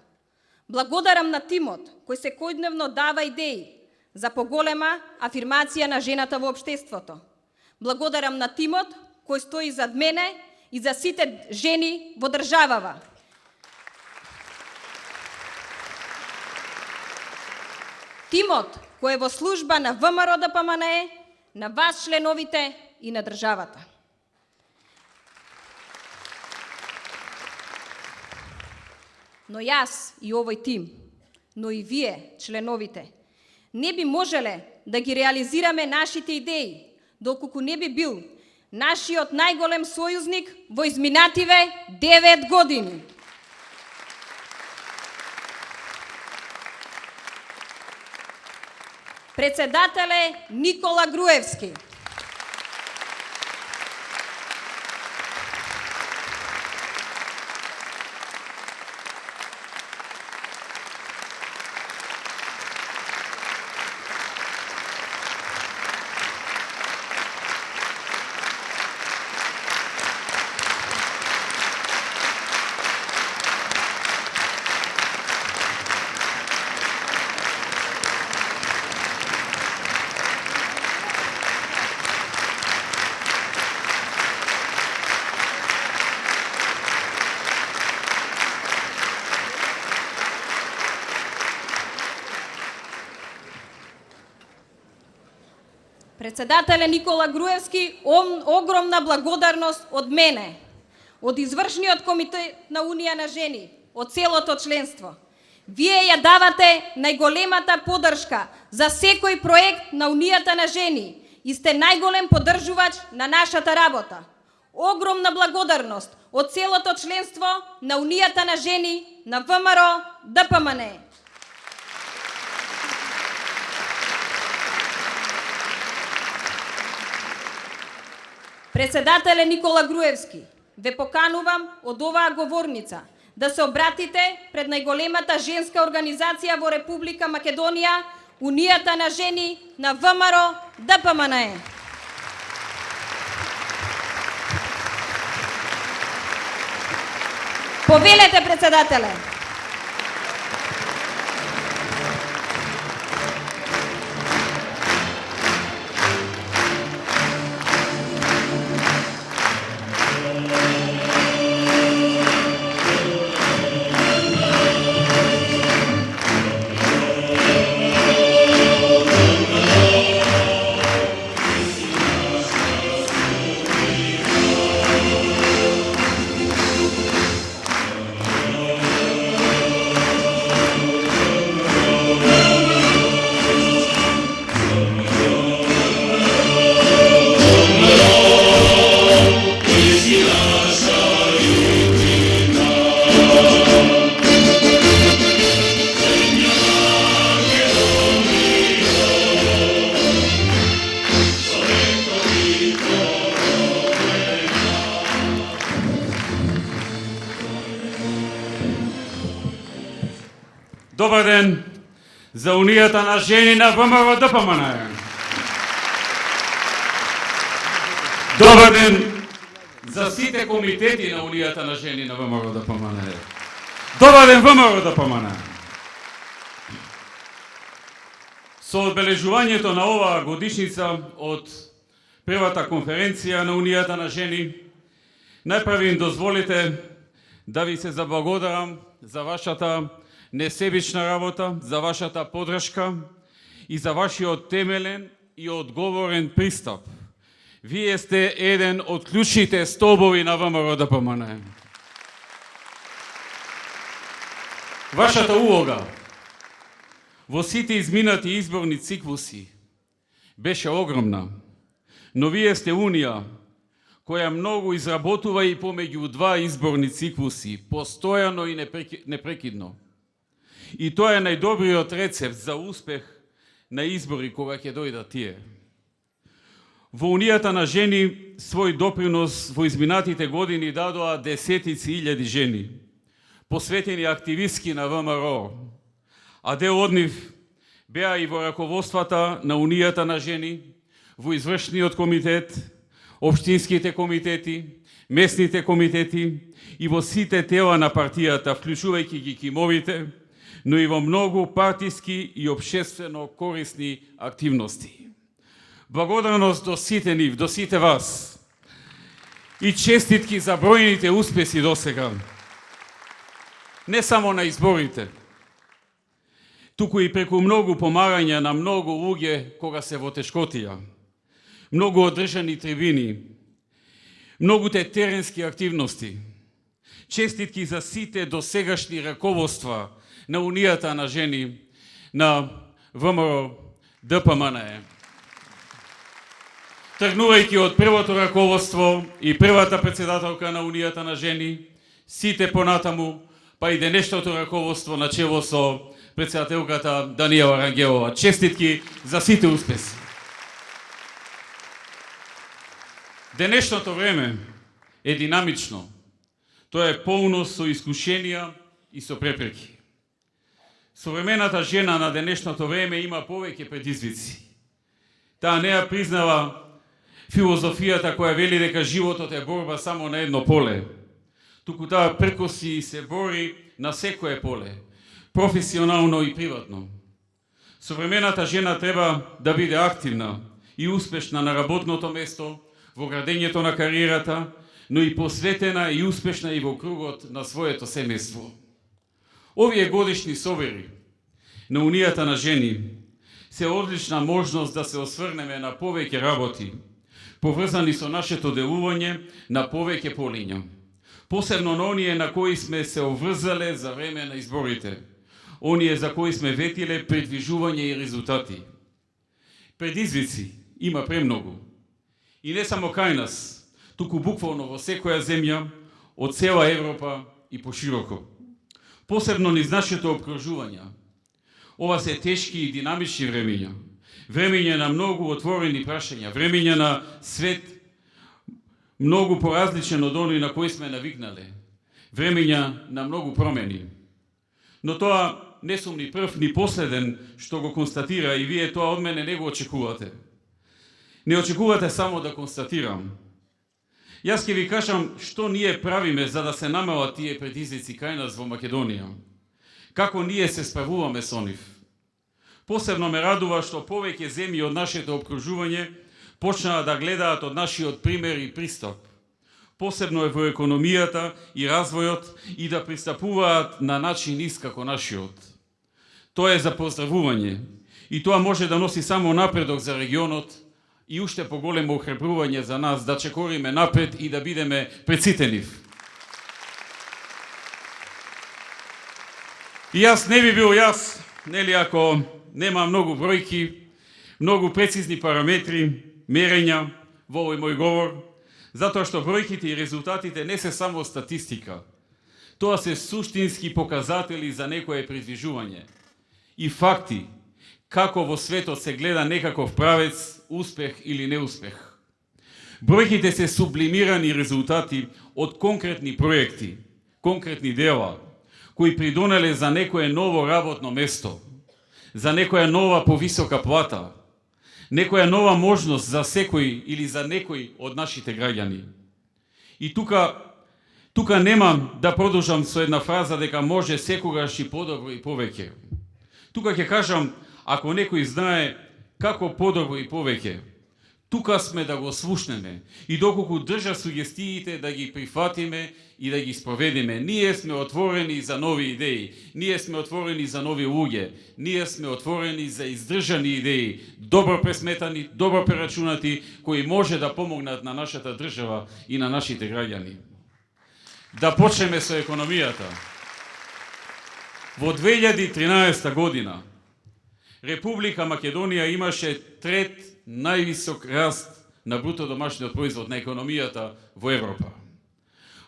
B: Благодарам на тимот, кој секојдневно дава идеи за поголема афирмација на жената во општеството. Благодарам на тимот, кој стои зад мене и за сите жени во државава. Тимот кој е во служба на ВМРО ДПМНЕ, на вас членовите и на државата. Но јас и овој тим, но и вие, членовите, не би можеле да ги реализираме нашите идеи, доколку не би бил нашиот најголем сојузник во изминативе 9 години. Председателе Никола Груевски. Председателе Никола Груевски, огромна благодарност од мене, од извршниот комитет на Унија на жени, од целото членство. Вие ја давате најголемата поддршка за секој проект на Унијата на жени и сте најголем поддржувач на нашата работа. Огромна благодарност од целото членство на Унијата на жени на ВМРО ДПМН. Председателе Никола Груевски, ве поканувам од оваа говорница да се обратите пред најголемата женска организација во Република Македонија, Унијата на жени на ВМРО ДПМН. Повелете, председателе.
M: Добар ден за Унијата на жени на ВМРО ДПМН. Добар ден за сите комитети на Унијата на жени на ВМРО ДПМН. Добар ден ВМРО ДПМН. Со одбележувањето на оваа годишница од првата конференција на Унијата на жени, најпрви им дозволите да ви се заблагодарам за вашата несебична работа, за вашата поддршка и за вашиот темелен и одговорен пристап. Вие сте еден од клучните столбови на ВМРО ДПМН. Вашата улога во сите изминати изборни циклуси беше огромна, но вие сте Унија која многу изработува и помеѓу два изборни циклуси, постојано и непрекидно. И тоа е најдобриот рецепт за успех на избори кога ќе дојдат тие. Во Унијата на жени свој допринос во изминатите години дадоа десетици илјади жени, посветени активистки на ВМРО, а дел од нив беа и во раководствата на Унијата на жени, во извршниот комитет, општинските комитети, местните комитети и во сите тела на партијата, вклучувајќи ги кимовите, но и во многу партиски и општествено корисни активности. Благодарност до сите нив, до сите вас и честитки за бројните успеси досега. Не само на изборите, туку и преку многу помагања на многу луѓе кога се во тешкотија, многу одржани трибини, многуте теренски активности. Честитки за сите досегашни раководства на Унијата на жени на ВМРО ДПМН. Тргнувајќи од првото раководство и првата председателка на Унијата на жени, сите понатаму, па и денешното раководство на чело со председателката Даниела Рангелова. Честитки за сите успеси. Денешното време е динамично. Тоа е полно со искушенија и со препреки. Современата жена на денешното време има повеќе предизвици. Таа не ја признава филозофијата која вели дека животот е борба само на едно поле. Туку таа прекоси и се бори на секое поле, професионално и приватно. Современата жена треба да биде активна и успешна на работното место, во градењето на кариерата, но и посветена и успешна и во кругот на своето семејство. Овие годишни собери на Унијата на жени се одлична можност да се осврнеме на повеќе работи, поврзани со нашето делување на повеќе полиња. Посебно на оние на кои сме се обврзале за време на изборите, оние за кои сме ветиле предвижување и резултати. Предизвици има премногу. И не само кај нас, туку буквално во секоја земја, од цела Европа и пошироко. Посебно низ нашето обкружување. Ова се тешки и динамични времења. Времења на многу отворени прашања, времења на свет многу поразличен од оној на кој сме навикнале. Времења на многу промени. Но тоа не сум ни прв ни последен што го констатира и вие тоа од мене не го очекувате. Не очекувате само да констатирам. Јас ќе ви кажам што ние правиме за да се намалат тие предизвици кај нас во Македонија. Како ние се справуваме со нив. Посебно ме радува што повеќе земји од нашето обкружување почнаа да гледаат од нашиот пример и пристап. Посебно е во економијата и развојот и да пристапуваат на начин ист како нашиот. Тоа е за поздравување и тоа може да носи само напредок за регионот и уште поголемо охрабрување за нас да чекориме напред и да бидеме пред сите нив. И јас не би бил јас, нели, ако нема многу бројки, многу прецизни параметри, мерења во овој мој говор, затоа што бројките и резултатите не се само статистика. Тоа се суштински показатели за некое предвижување и факти како во светот се гледа некаков правец, успех или неуспех. Бројките се сублимирани резултати од конкретни проекти, конкретни дела, кои придонеле за некое ново работно место, за некоја нова повисока плата, некоја нова можност за секој или за некој од нашите граѓани. И тука немам да продолжам со една фраза дека може секогаш и подобро и повеќе. Тука ќе кажам, ако некој знае како подобро и повеќе, тука сме да го слушнеме и доколку држа сугестиите да ги прифатиме и да ги спроведиме. Ние сме отворени за нови идеи, ние сме отворени за нови луѓе, ние сме отворени за издржани идеи, добро пресметани, добро прерачунати, кои може да помогнат на нашата држава и на нашите граѓани. Да почнеме со економијата. Во 2013 година Република Македонија имаше трет највисок раст на бруто домашниот производ на економијата во Европа.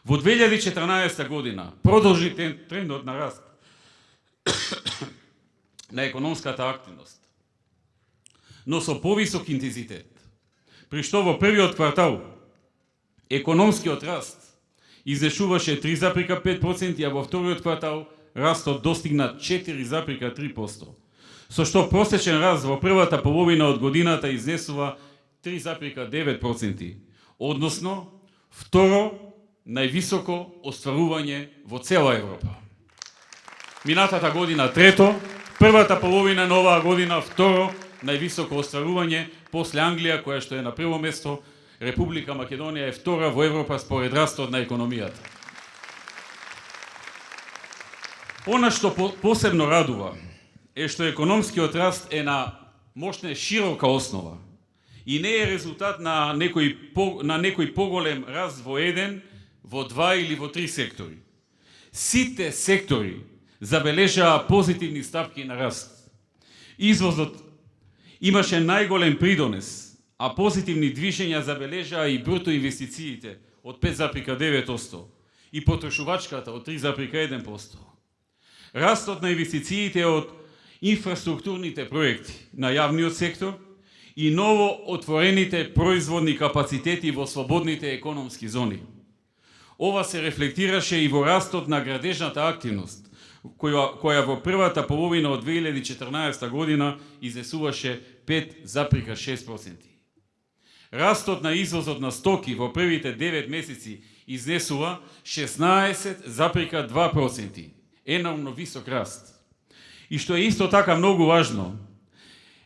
M: Во 2014 година продолжи трендот на раст на економската активност, но со повисок интензитет. При што во првиот квартал економскиот раст изнешуваше 3,5%, а во вториот квартал растот достигна 4,3%. Со што просечен раст во првата половина од годината изнесува 3,9%, односно второ највисоко остварување во цела Европа. Минатата година трето, првата половина на оваа година второ највисоко остварување после Англија, која што е на прво место. Република Македонија е втора во Европа според растот на економијата. Она што посебно радува е што економскиот раст е на мощна широка основа и не е резултат на некој поголем раст во еден, во два или во три сектори. Сите сектори забележаа позитивни стапки на раст. Извозот имаше најголем придонес, а позитивни движења забележаа и бруто инвестициите од 5,9% и потрошувачката од 3,1%. Растот на инвестициите од инфраструктурните проекти на јавниот сектор и ново отворените производни капацитети во слободните економски зони. Ова се рефлектираше и во растот на градежната активност, која во првата половина од 2014 година изнесуваше 5,6%. Растот на извозот на стоки во првите 9 месеци изнесува 16,2%. Енормно висок раст. И што е исто така многу важно,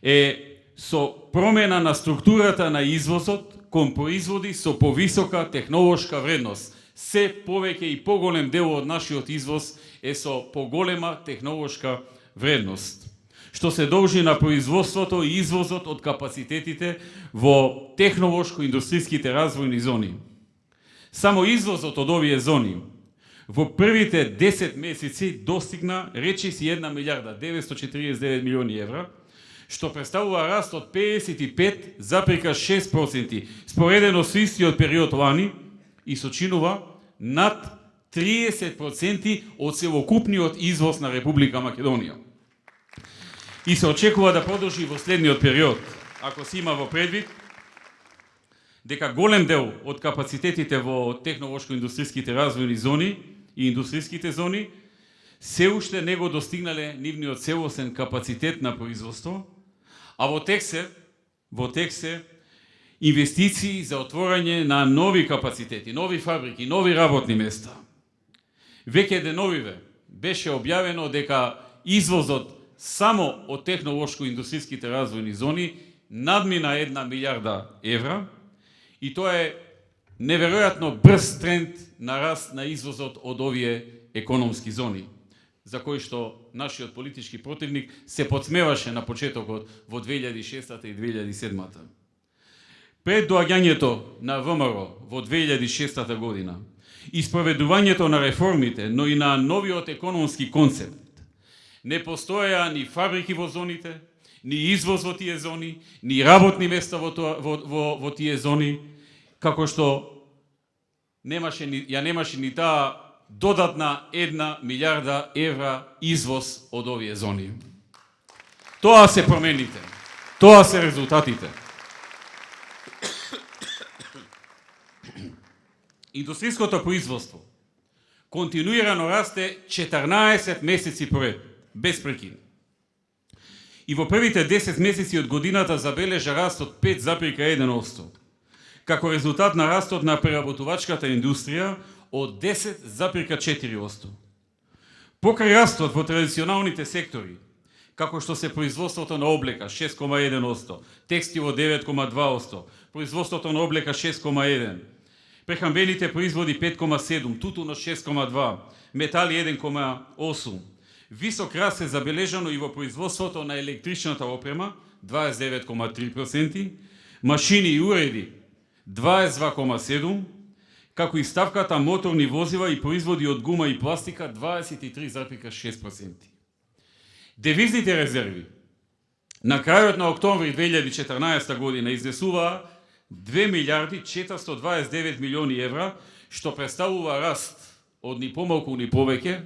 M: е со промена на структурата на извозот кон производи со повисока технолошка вредност. Се повеќе и поголем дел од нашиот извоз е со поголема технолошка вредност. што се должи на производството и извозот од капацитетите во технолошко-индустријските развојни зони. Само извозот од овие зони во првите 10 месеци достигна речиси 1 милиарда 949 милиони евра, што представува раст од 55,6% споредено со истиот период лани и сочинува над 30% од целокупниот извоз на Република Македонија. И се очекува да продолжи во следниот период, ако се има во предвид дека голем дел од капацитетите во технолошко-индустријските развојни зони и индустријските зони се уште не го достигнале нивниот целосен капацитет на производство, а во тек се инвестиции за отворање на нови капацитети, нови фабрики, нови работни места. Веќе деновиве беше објавено дека извозот само од технолошко-индустријските развојни зони надмина 1 милиарда евра и тоа е неверојатно брз тренд на раст на извозот од овие економски зони, за кој што нашиот политички противник се подсмеваше на почетокот во 2006 и 2007. Пред доаѓањето на ВМРО во 2006 година и спроведувањето на реформите, но и на новиот економски концепт, не постоеа ни фабрики во зоните, ни извоз во тие зони, ни работни места во тие зони, како што немаше ни таа додатна 1 милиарда евра извоз од овие зони. Тоа се промените. Тоа се резултатите. Индустријското производство континуирано расте 14 месеци поред, без прекин. И во првите 10 месеци од годината забележа раст од 5,1%, како резултат на растот на преработувачката индустрија од 10,4%. Покрај растот во традиционалните сектори, како што се производството на облека 6,1%, текстил 9,2%, производството на облека 6,1%, прехранбените производи 5,7%, тутуно 6,2%, метали 1,8%. Висок раст е забележано и во производството на електричната опрема 29,3%, машини и уреди 22,7%, како и ставката моторни возила и производи од гума и пластика 23,6%. Девизните резерви на крајот на октомври 2014 година изнесуваа 2 милиарди 429 милиони евра, што представува раст од ни помалку ни повеќе,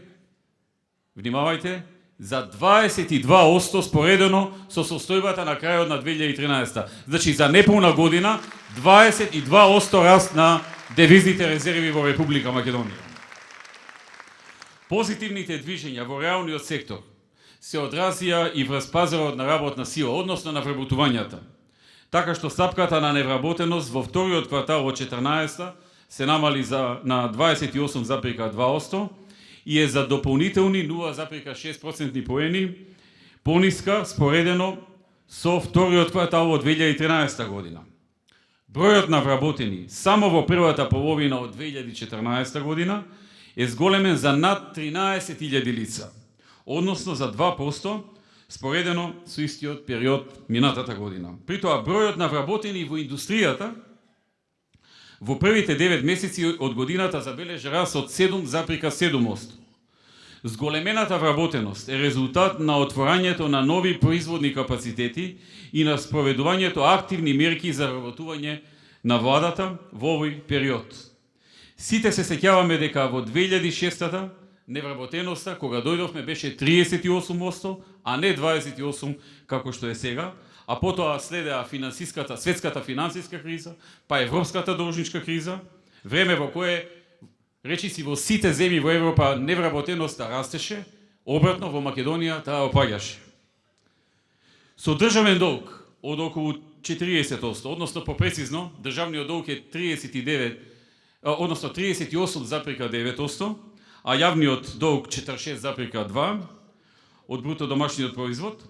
M: внимавајте, за 22% споредено со состојбата на крајот на 2013. Значи, за неполна година, 22% раст на девизните резерви во Република Македонија. Позитивните движења во реалниот сектор се одразија и врз пазарот на работна сила, односно на вработувањата, така што стапката на невработеност во вториот квартал од 14 се намали на 28,2% и е за дополнителни 0,6% поени пониска споредено со вториот квартал од 2013 година. Бројот на вработени само во првата половина од 2014 година е зголемен за над 13.000 лица, односно за 2% споредено со истиот период минатата година. Притоа, бројот на вработени во индустријата во првите 9 месеци од годината забележа раст од 7,7%. Зголемената вработеност е резултат на отворањето на нови производни капацитети и на спроведувањето активни мерки за вработување на владата во овој период. Сите се сеќаваме дека во 2006 невработеноста, кога дојдовме, беше 38%, а не 28% како што е сега, а потоа следеа светската финансиска криза, па европската должничка криза, време во кое речиси во сите земји во Европа невработеноста растеше, обратно во Македонија таа опаѓаше. Со државен долг од околу 40%, односно попрецизно, државниот долг е 38,9%, а јавниот долг 46,2% од бруто домашниот производ,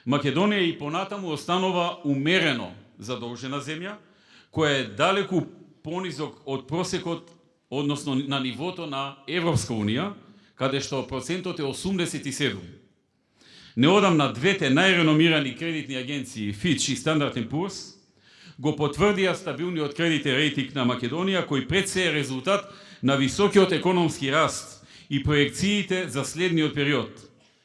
M: Македонија и понатаму останува умерено задолжена земја, која е далеку понизок од просекот, односно на нивото на Европска унија, каде што процентот е 87%. Неодамна двете најреномирани кредитни агенции Fitch и Standard & Poor's го потврдија стабилниот кредитен рейтинг на Македонија, кој пред се е резултат на високиот економски раст и проекциите за следниот период.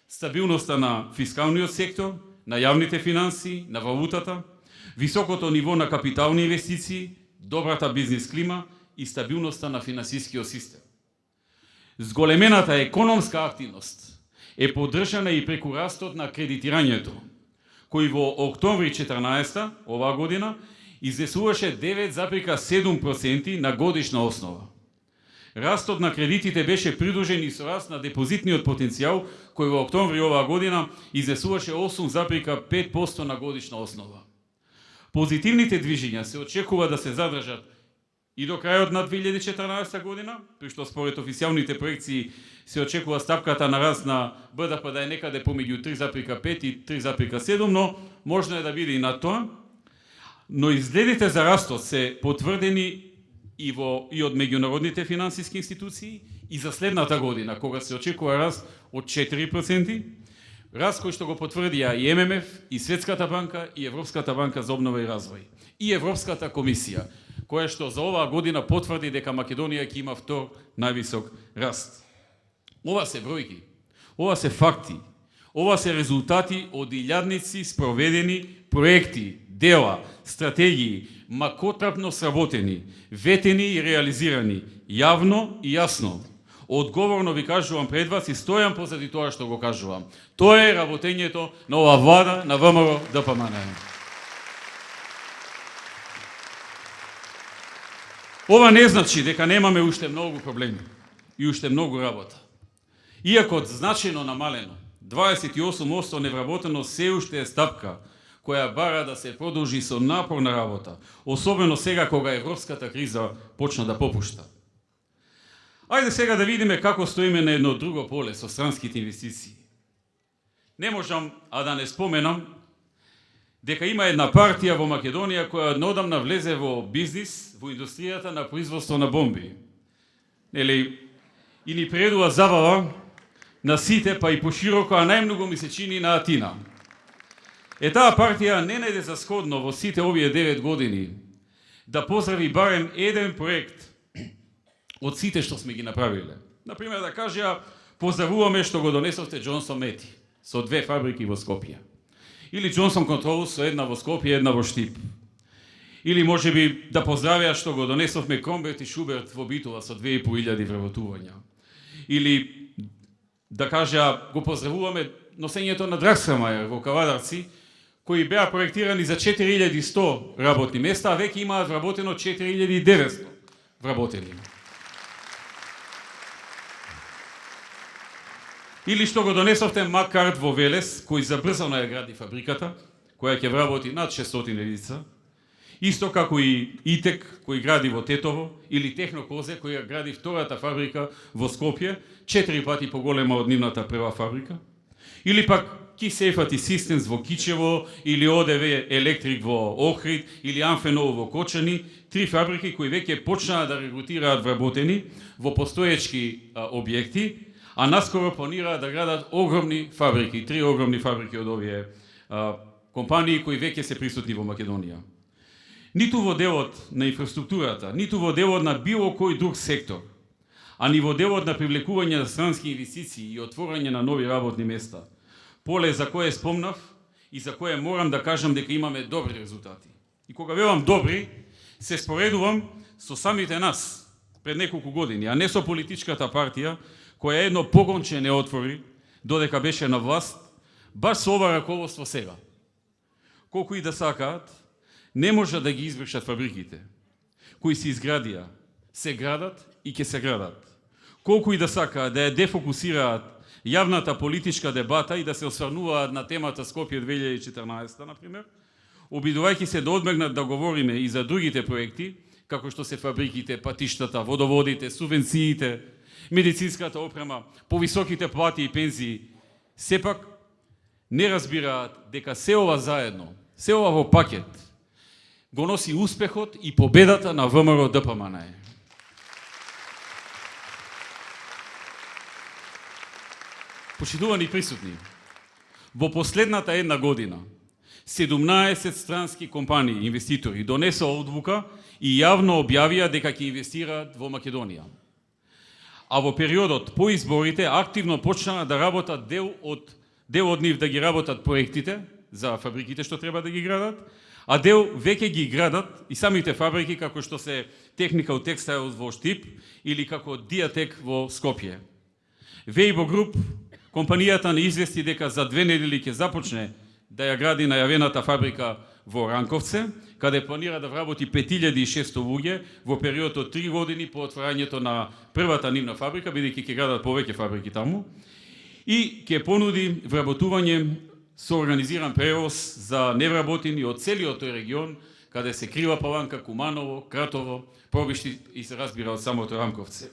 M: Стабилноста на фискалниот сектор, на јавните финанси, на валутата, високото ниво на капитални инвестиции, добрата бизнес клима и стабилноста на финансискиот систем. Зголемената економска активност е поддржана и преку растот на кредитирањето, кој во октомври 14 оваа година изнесуваше 9,7% на годишна основа. Растот на кредитите беше придружен и со раст на депозитниот потенцијал, кој во октомври оваа година изнесуваше 8,5% на годишна основа. Позитивните движења се очекува да се задржат и до крајот на 2014 година, при што според официјалните проекции се очекува стапката на раст на БДП да е некаде помеѓу 3,5 и 3,7, но можно е да биде и на тоа. Но изгледите за растот се потврдени и од меѓународните финансиски институции и за следната година, кога се очекува раст од 4%, раст кој што го потврдија и ММФ, и Светската банка, и Европската банка за обнова и развој, и Европската комисија, која што за оваа година потврди дека Македонија ќе има втор највисок раст. Ова се бројки, ова се факти, ова се резултати од илјадници спроведени проекти, дела, стратегии, макотрапно сработени, ветени и реализирани, јавно и јасно. Одговорно ви кажувам пред вас и стојам позади тоа што го кажувам. Тоа е работењето на оваа влада на ВМРО ДПМН. Ова не значи дека немаме уште многу проблеми и уште многу работа. Иако значајно намалено, 28% невработено се уште е стапка која бара да се продолжи со напорна работа, особено сега кога европската криза почна да попушта. Ајде сега да видиме како стоиме на едно друго поле со странските инвестиции. Не можам а да не споменам дека има една партија во Македонија која однодамна влезе во бизнис, во индустријата на производство на бомби. Нели, и ни предува забава на сите, па и пошироко, а најмногу ми се чини на Атина. Таа партија не најде за сходно во сите овие 9 години да поздрави барем еден проект од сите што сме ги направиле. Например, да кажа, поздравуваме што го донесовте Джонсон Мети со 2 фабрики во Скопје. Или Джонсон Контрол со една во Скопје, една во Штип. Или можеби да поздравија што го донесовме Кромберт и Шуберт во Битола со 2500 вработувања. Или да кажа, го поздравуваме носењето на Драксамајер во Кавадарци, кои беа проектирани за 4100 работни места, а веќе имаат вработено 4900 вработени. Или што го донесовте Маккарт во Велес, кој забрзано ја гради фабриката, која ќе вработи над 600 лица, исто како и ИТЕК, кој гради во Тетово, или Технокозе, кој гради втората фабрика во Скопје, 4 пати поголема од нивната прва фабрика, или пак Ки-Сейфати Системс во Кичево, или ОДВ Електрик во Охрид, или Амфеново во Кочани, 3 фабрики кои веќе почнаа да регрутираат вработени во постоечки објекти, а наскоро планираат да градат огромни фабрики, 3 огромни фабрики од овие компании кои веќе се присутни во Македонија. Ниту во делот на инфраструктурата, ниту во делот на било кој друг сектор, а ни во делот на привлекување на странски инвестиции и отворање на нови работни места, поле за кое спомнав и за кое морам да кажам дека имаме добри резултати. И кога велам добри, се споредувам со самите нас пред неколку години, а не со политичката партија која едно погонче не отвори додека беше на власт, баш со ова раководство сега. Колку и да сакаат, не може да ги извршат фабриките, кои се изградија, се градат и ќе се градат. Колку и да сакаат да ја дефокусираат јавната политичка дебата и да се осврнуваат на темата Скопје 2014, например, обидувајќи се да одмегнат да говориме и за другите проекти, како што се фабриките, патиштата, водоводите, субвенциите, медицинската опрема, повисоките плати и пензии, сепак не разбираат дека се ова заедно, се ова во пакет, го носи успехот и победата на ВМРО ДПМН. Почитувани присутни, Во последната една година 17 странски компании, инвеститори, донесоа одлука и јавно објавија дека ќе инвестираат во Македонија. А во периодот по изборите активно почнаа да работат дел од нив да ги работат проектите за фабриките што треба да ги градат, а дел веќе ги градат и самите фабрики како што се Technical Textiles во Штип или како Diatec во Скопје. Weibo Group, компанијата не извести дека за 2 недели ќе започне да ја гради најавената фабрика во Ранковце, каде планира да вработи 5600 луѓе во период од 3 години по отворањето на првата нивна фабрика, бидејќи ќе градат повеќе фабрики таму, и ќе понуди вработување со организиран превоз за невработени од целиот тој регион, каде се Крива Паланка, Куманово, Кратово, Пробишти и се разбира од самото Рамковце.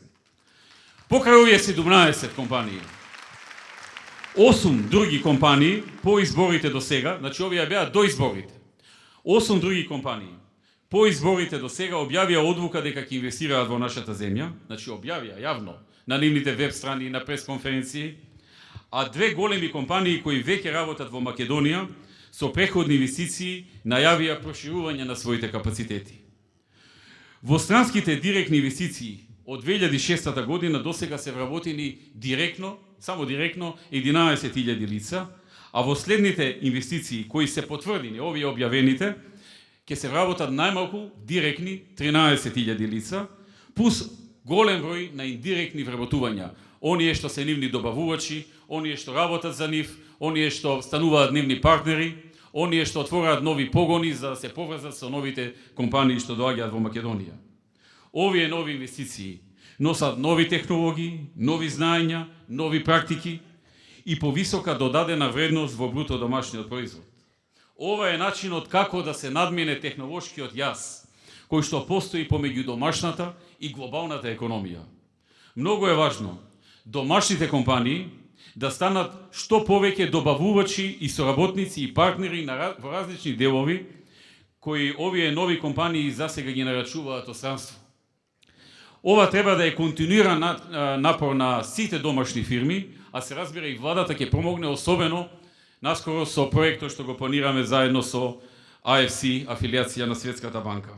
M: Покрај овие 17 компании, 8 други компании по изборите до сега, значи овие беа до изборите, 8 други компании по изборите до сега објавија одлука дека ќе инвестираат во нашата земја, значи објавија јавно на нивните веб страни и на пресконференции, а 2 големи компании кои веќе работат во Македонија со преходни инвестиции најавија проширување на своите капацитети. Во странските директни инвестиции од 2006 година до сега се вработени директно, само директно 11.000 лица, а во следните инвестиции кои се потврдени, овие објавените, ќе се вработат најмалку директни 13.000 лица, плюс голем број на индиректни вработувања. Оние што се нивни добавувачи, оние што работат за нив, оние што стануваат нивни партнери, оние што отвораат нови погони за да се поврзат со новите компании што доаѓаат во Македонија. Овие нови инвестиции носат нови технологии, нови знаења, нови практики и повисока додадена вредност во бруто домашниот производ. Ова е начинот како да се надмине технолошкиот јаз, кој што постои помеѓу домашната и глобалната економија. Многу е важно домашните компании да станат што повеќе добавувачи и соработници и партнери во различни делови кои овие нови компании засега ги нарачуваат од странство. Ова треба да е континуиран напор на сите домашни фирми, а се разбира и владата ќе помогне особено наскоро со проектот што го планираме заедно со AFC, афилијација на Светската банка.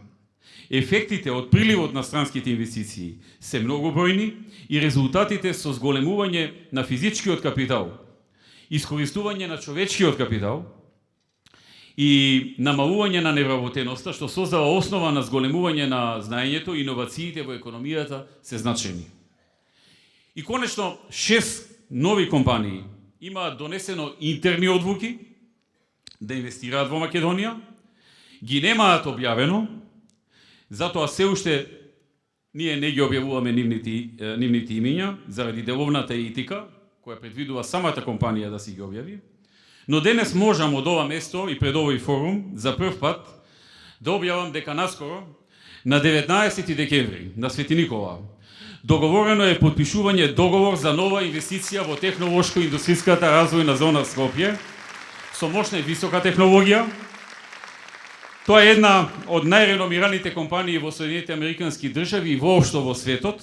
M: Ефектите од приливот на странските инвестиции се многу бројни и резултатите со зголемување на физичкиот капитал, искористување на човечкиот капитал и намалување на невработеноста, што создава основа на зголемување на знаењето и иновациите во економијата се значени. И конечно, 6 нови компании имаат донесено интерни одлуки да инвестираат во Македонија, ги немаат објавено, затоа се уште ние не ги објавуваме нивните имиња заради деловната етика која предвидува самата компанија да си ги објави. Но денес можам од ова место и пред овој форум за прв пат да објавам дека наскоро на 19 декември на Свети Никола договорено е потпишување договор за нова инвестиција во технолошко-индустријската развојна зона Скопје со мощна и висока технологија. Тоа е една од најреномираните компании во Соединетите Американски држави и воопшто во светот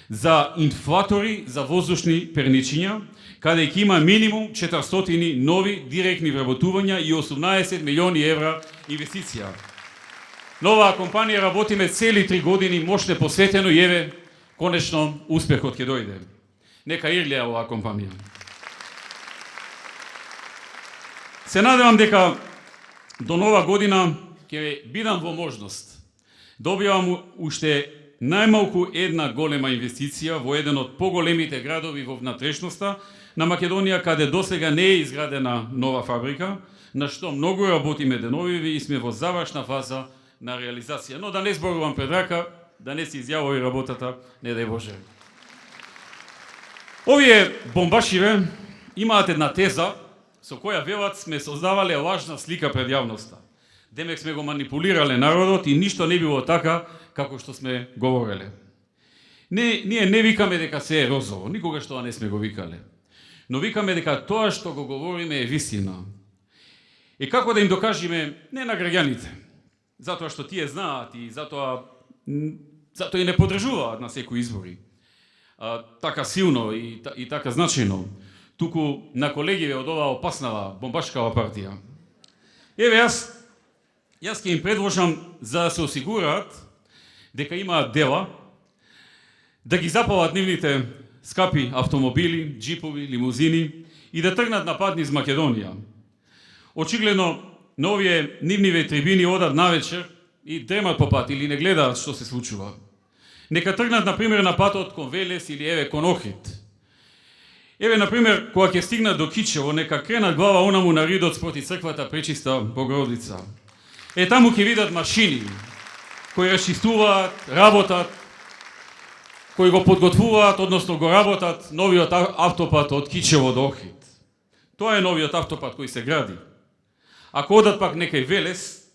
M: за инфлатори за воздушни перничиња, каде ќе има минимум 400 нови директни вработувања и 18 милиони евра инвестиција. Нова компанија работиме цели 3 години, мощне посветено и еве, конечно, успехот ќе дојде. Нека ирлија оваа компанија. Се надевам дека до нова година ќе бидам во можност да објавам уште најмалку една голема инвестиција во еден од поголемите градови во внатрешноста на Македонија, каде досега не е изградена нова фабрика, на што многу работиме деновиви и сме во завршна фаза на реализација. Но да не зборувам пред рака, да не се изјавови работата, не дај Боже. Овие бомбашиве имаат една теза со која велат сме создавале лажна слика пред јавноста. Демек сме го манипулирале народот и ништо не било така како што сме говореле. Ние не викаме дека се е розово, никогаш тоа не сме го викале. Но викаме дека тоа што го говориме е вистина. И како да им докажеме не на граѓаните, затоа што тие знаат и затоа и не поддржуваат на секои избори така силно и така значајно, туку на колегиве од оваа опаснава бомбашкава партија. Еве јас ќе им предложам за да се осигураат дека имаат дела да ги запалат нивните скапи автомобили, джипови, лимузини и да тргнат на пат низ Македонија. Очигледно на овие нивниве трибини одат навечер и дремат по пат или не гледаат што се случува. Нека тргнат, например, на патот кон Велес или еве кон Охрид. Еве, например, кога ќе стигнат до Кичево, нека кренат глава онаму на ридот спроти црквата Пречиста Богородица. Таму ќе видат машини кои расчистуваат, работат, кои го подготвуваат, односно го работат новиот автопат од Кичево до Охрид. Тоа е новиот автопат кој се гради. Ако одат пак некај Велес,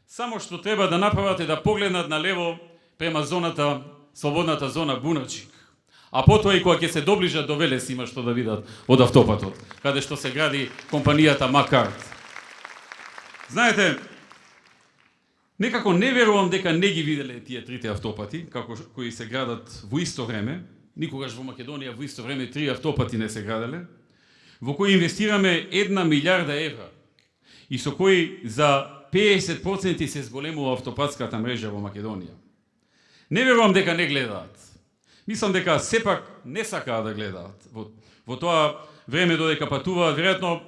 M: само што треба да направат е да погледнат налево према зоната, слободната зона Буначик. А потоа и кога ќе се доближат до Велес има што да видат од автопатот, каде што се гради компанијата Макарт. Знаете, некако не верувам дека не ги виделе тие трите автопати, како кои се градат во исто време. Никогаш во Македонија во исто време 3 автопати не се граделе, во кои инвестираме 1 милиарда евра и со кои за 50% се зголемува автопатската мрежа во Македонија. Не верувам дека не гледаат. Мислам дека сепак не сакаат да гледаат. Во тоа време додека патуваат, веројатно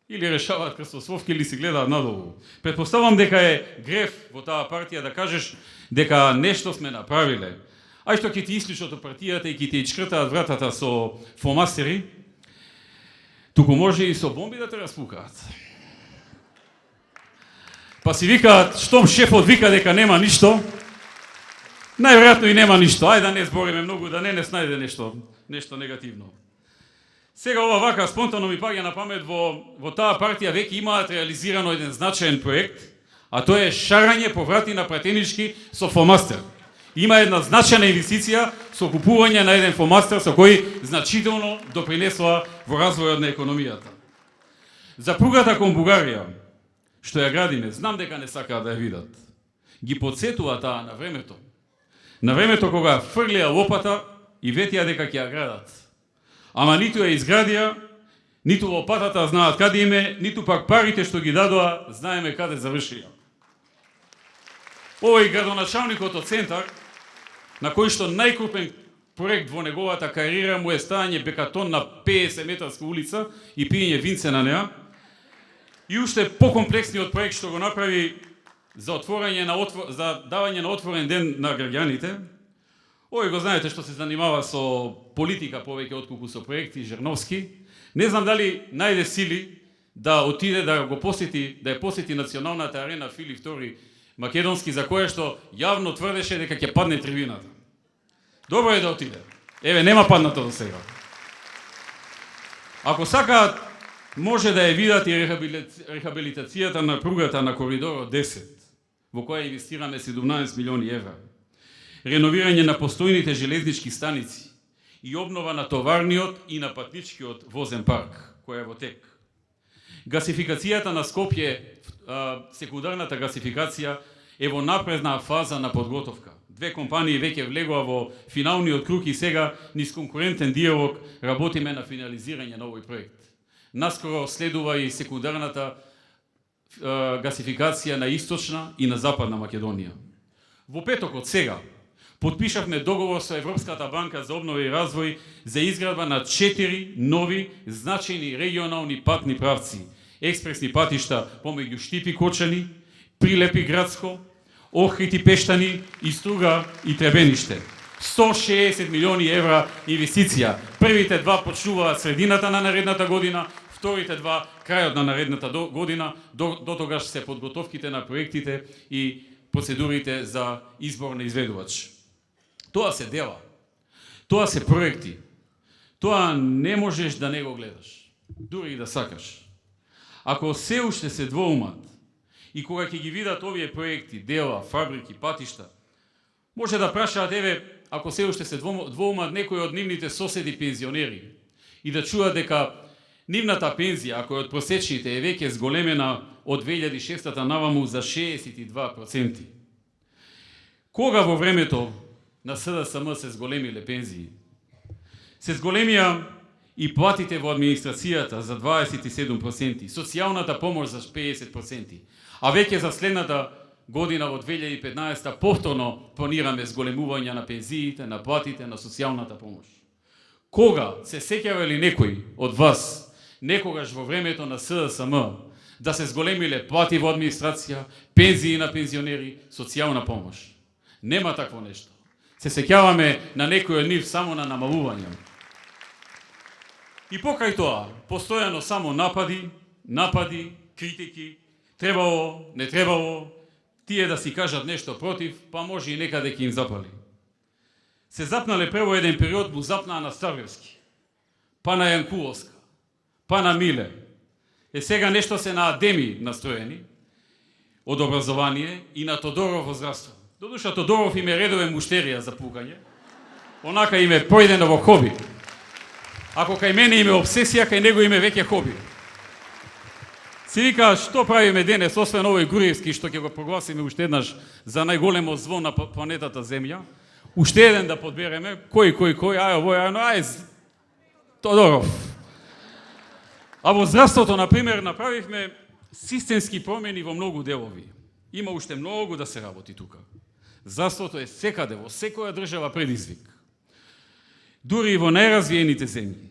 M: или решаваат крстословки или си гледаат надолу. Предпоставам дека е греф во таа партија да кажеш дека нешто сме направиле. А што ќе ти исклучат од партијата и ќе ти чкртаат вратата со фломастери, туку може и со бомби да те распукаат. Па си викаат, штом шефот вика дека нема ништо, најверојатно и нема ништо. Ајде да не збориме многу, да не снајде нешто негативно. Сега ова вака спонтано ми паѓа на памет во таа партија веќе имаат реализирано еден значаен проект, а тоа е шарање по врати на пратенички со фломастер. Има една значајна инвестиција со купување на еден фломастер со кој значително допринесува во развојот на економијата. За пругата кон Бугарија, што ја градиме, знам дека не сакаат да ја видат. Ги подсетува таа на времето. На времето кога фрлија лопата и ветија дека ќе ја градат. Ама ниту ја изградија, ниту лопатата знаат каде име, ниту пак парите што ги дадоа, знаеме каде завршија. Овој градоначалникот од Центар, на кој што најкрупен проект во неговата кариера му е ставање бекатон на 50 метарска улица и пиење винце на неа, и уште покомплексниот проект што го направи за давање на отворен ден на граѓаните. Овој го знаете што се занимава со политика повеќе отколку со проекти, Жерновски. Не знам дали најде сили да отиде да го посети, да ја посети националната арена Филип II Македонски, за која што јавно тврдеше дека ќе падне трибината. Добро е да отиде. Еве, нема паднато до сега. Ако сакаат, може да ја видат и рехабилитацијата на пругата на коридорот 10, во која инвестираме 17 милиони евра. Реновирање на постојните железнички станици и обнова на товарниот и на патничкиот возен парк, која е во тек. Гасификацијата на Скопје, секундарната гасификација, е во напредна фаза на подготовка. 2 компании веќе влегоа во финалниот круг и сега низ конкурентен диалог работиме на финализирање на овој проект. Наскоро следува и секундарната гасификација на источна и на западна Македонија. Во петокот сега подпишавме договор со Европската банка за обнова и развој за изградба на 4 нови значајни регионални патни правци, експресни патишта помеѓу Штип и Кочани, Прилеп и Градско, Охрид и Пештани и Струга и Требениште. 160 милиони евра инвестиција. Првите 2 почнуваат средината на наредната година, вторите 2 крајот на наредната година, до тогаш се подготовките на проектите и процедурите за избор на изведувач. Тоа се дела. Тоа се проекти. Тоа не можеш да не го гледаш. Дури и да сакаш. Ако се уште се двоумат и кога ќе ги видат овие проекти, дела, фабрики, патишта, може да прашаат, еве, ако се уште се двоумат некои од нивните соседи пензионери и да чуат дека нивната пензија, ако е од просечните, е веќе зголемена од 2006 наваму за 62%. Кога во времето на СДСМ се зголемиле пензии? Се зголемија и платите во администрацијата за 27%, социјалната помош за 50%, а веќе за следната година во 2015 повторно планираме зголемување на пензиите, на платите, на социјалната помош. Кога се сеќава ли некој од вас некогаш во времето на СДСМ да се зголемиле плати во администрација, пензии на пензионери, социјална помош? Нема такво нешто. Се сеќаваме на некој од нив само на намалување. И покрај тоа, постојано само напади, критики, требало, не требало, тие да си кажат нешто против, па може и некаде ќе им запали. Се запнале прво еден период, му запнаа на Старгевски, па на Јанкуловска, па на Миле. Сега нешто се на Адеми настроени од образование и на Тодоров во здравство. Додуша Тодоров им е редовен муштерија за пукање, онака им е појдено во хоби. Ако кај мене име обсесија, кај него име веќе хоби. Си вика, што правиме денес, освен овој Груевски, што ќе го прогласиме уште еднаш за најголемо зло на планетата Земја, уште еден да подбереме, кој, ај овој, ај, Тодоров. А во здравството, например, направивме системски промени во многу делови. Има уште многу да се работи тука. Здравството е секаде, во секоја држава предизвик. Дури и во најразвиените земји.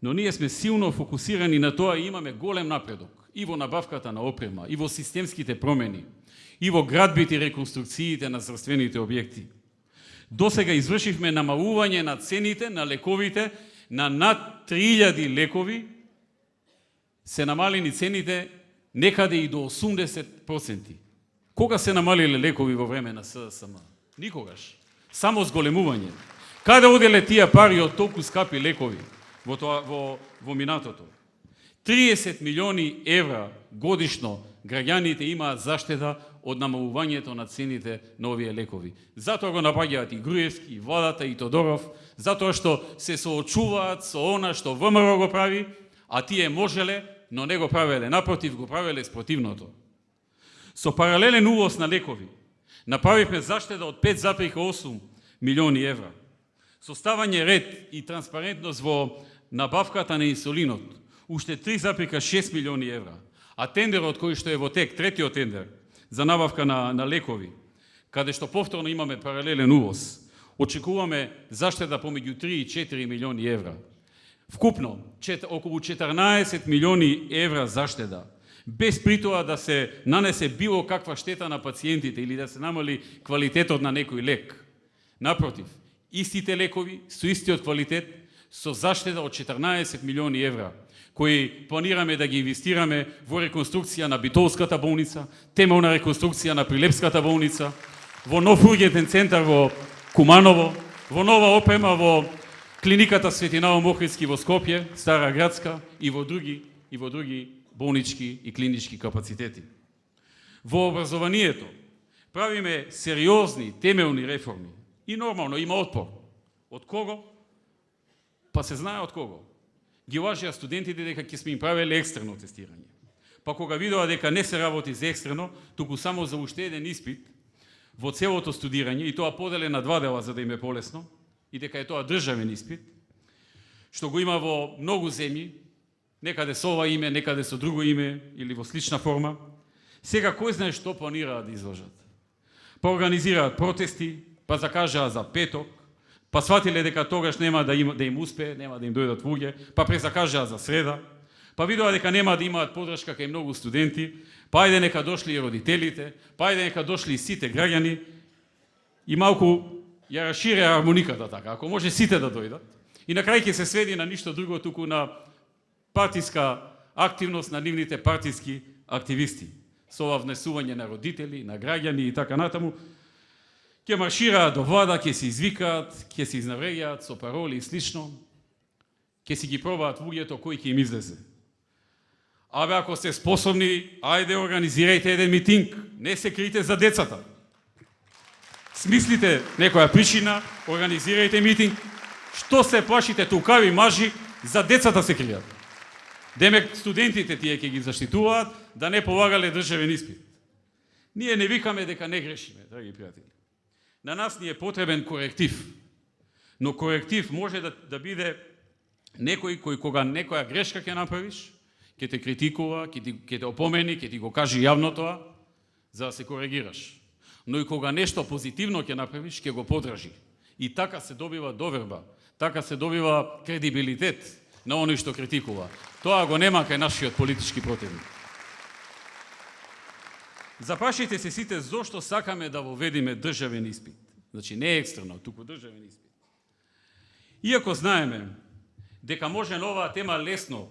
M: Но ние сме силно фокусирани на тоа и имаме голем напредок и во набавката на опрема, и во системските промени, и во градбите и реконструкциите на здравствените објекти. Досега извршивме намалување на цените на лековите на над 3000 лекови, се намалени цените некаде и до 80%. Кога се намалиле лекови во време на СДСМ? Никогаш. Само зголемување. Каде оделе тие пари од толку скапи лекови во минатото? 30 милиони евра годишно граѓаните имаат заштеда од намалувањето на цените на овие лекови. Затоа го напаѓаат и Груевски, и владата, и Тодоров, затоа што се соочуваат со она што ВМРО го прави, а тие можеле, но не го правеле. Напротив, го правеле спротивното. Со паралелен увоз на лекови направивме заштеда од 5,8 милиони евра. Составање ред и транспарентност во набавката на инсулинот, уште 3,6 милиони евра. А тендерот кој што е во тек, третиот тендер за набавка на лекови, каде што повторно имаме паралелен увоз, очекуваме заштеда помеѓу 3 и 4 милиони евра. Вкупно, околу 14 милиони евра заштеда, без при тоа да се нанесе било каква штета на пациентите или да се намали квалитетот на некој лек. Напротив, истите лекови со истиот квалитет, со заштеда од 14 милиони евра, кои планираме да ги инвестираме во реконструкција на Битолската болница, темелна реконструкција на Прилепската болница, во нов ургентен центар во Куманово, во нова опрема во клиниката Светинао Мохридски во Скопје, Стара Градска и во други болнички и клинички капацитети. Во образованието правиме сериозни, темелни реформи. И нормално има отпор. Од кого? Па се знае од кого. Ги лажеа студентите дека ќе сме им правеле екстерно тестирање. Па кога видоа дека не се работи за екстерно, туку само за уште еден испит во целото студирање, и тоа поделе на 2 дела за да им е полесно, и дека е тоа државен испит, што го има во многу земји, некаде со ова име, некаде со друго име или во слична форма. Сега кој знае што планираат да изложат? Па организираат протести, па закажаа за петок, па сватиле дека тогаш нема да им успее, нема да им дојдат луѓе, па презакажаа за среда, па видоа дека нема да имаат подршка кај многу студенти, па ајде нека дошли и родителите, па ајде нека дошли и сите граѓани, и малку ја расширеа армониката така, ако може сите да дојдат. И на крај ќе се сведи на ништо друго, туку на партиска активност на нивните партиски активисти. Со ова внесување на родители, на граѓани и така натаму, ќе маршираат до влада, ќе се извикаат, ќе се изнавреѓаат со пароли и слично, ќе си ги пробаат луѓето кој ќе им излезе. Абе, ако сте способни, ајде организирајте еден митинг, не се крите за децата. Смислите некоја причина, организирајте митинг. Што се плашите тукави мажи, за децата се кријат. Демек студентите тие ќе ги заштитуваат да не полагале државен испит. Ние не викаме дека не грешиме, драги пријатели. На нас ни е потребен коректив. Но коректив може да биде Некој кој кога некоја грешка ќе направиш, ќе те критикува, ќе те опомени, ќе ти го каже јавно тоа, за да се коригираш. Но и кога нешто позитивно ќе направиш, ќе го подржи. И така се добива доверба, така се добива кредибилитет на оној што критикува. Тоа го нема кај нашиот политички противник. Запрашајте се сите зошто сакаме да воведиме државен испит. Значи не екстерно, туку државен испит. Иако знаеме дека може на оваа тема лесно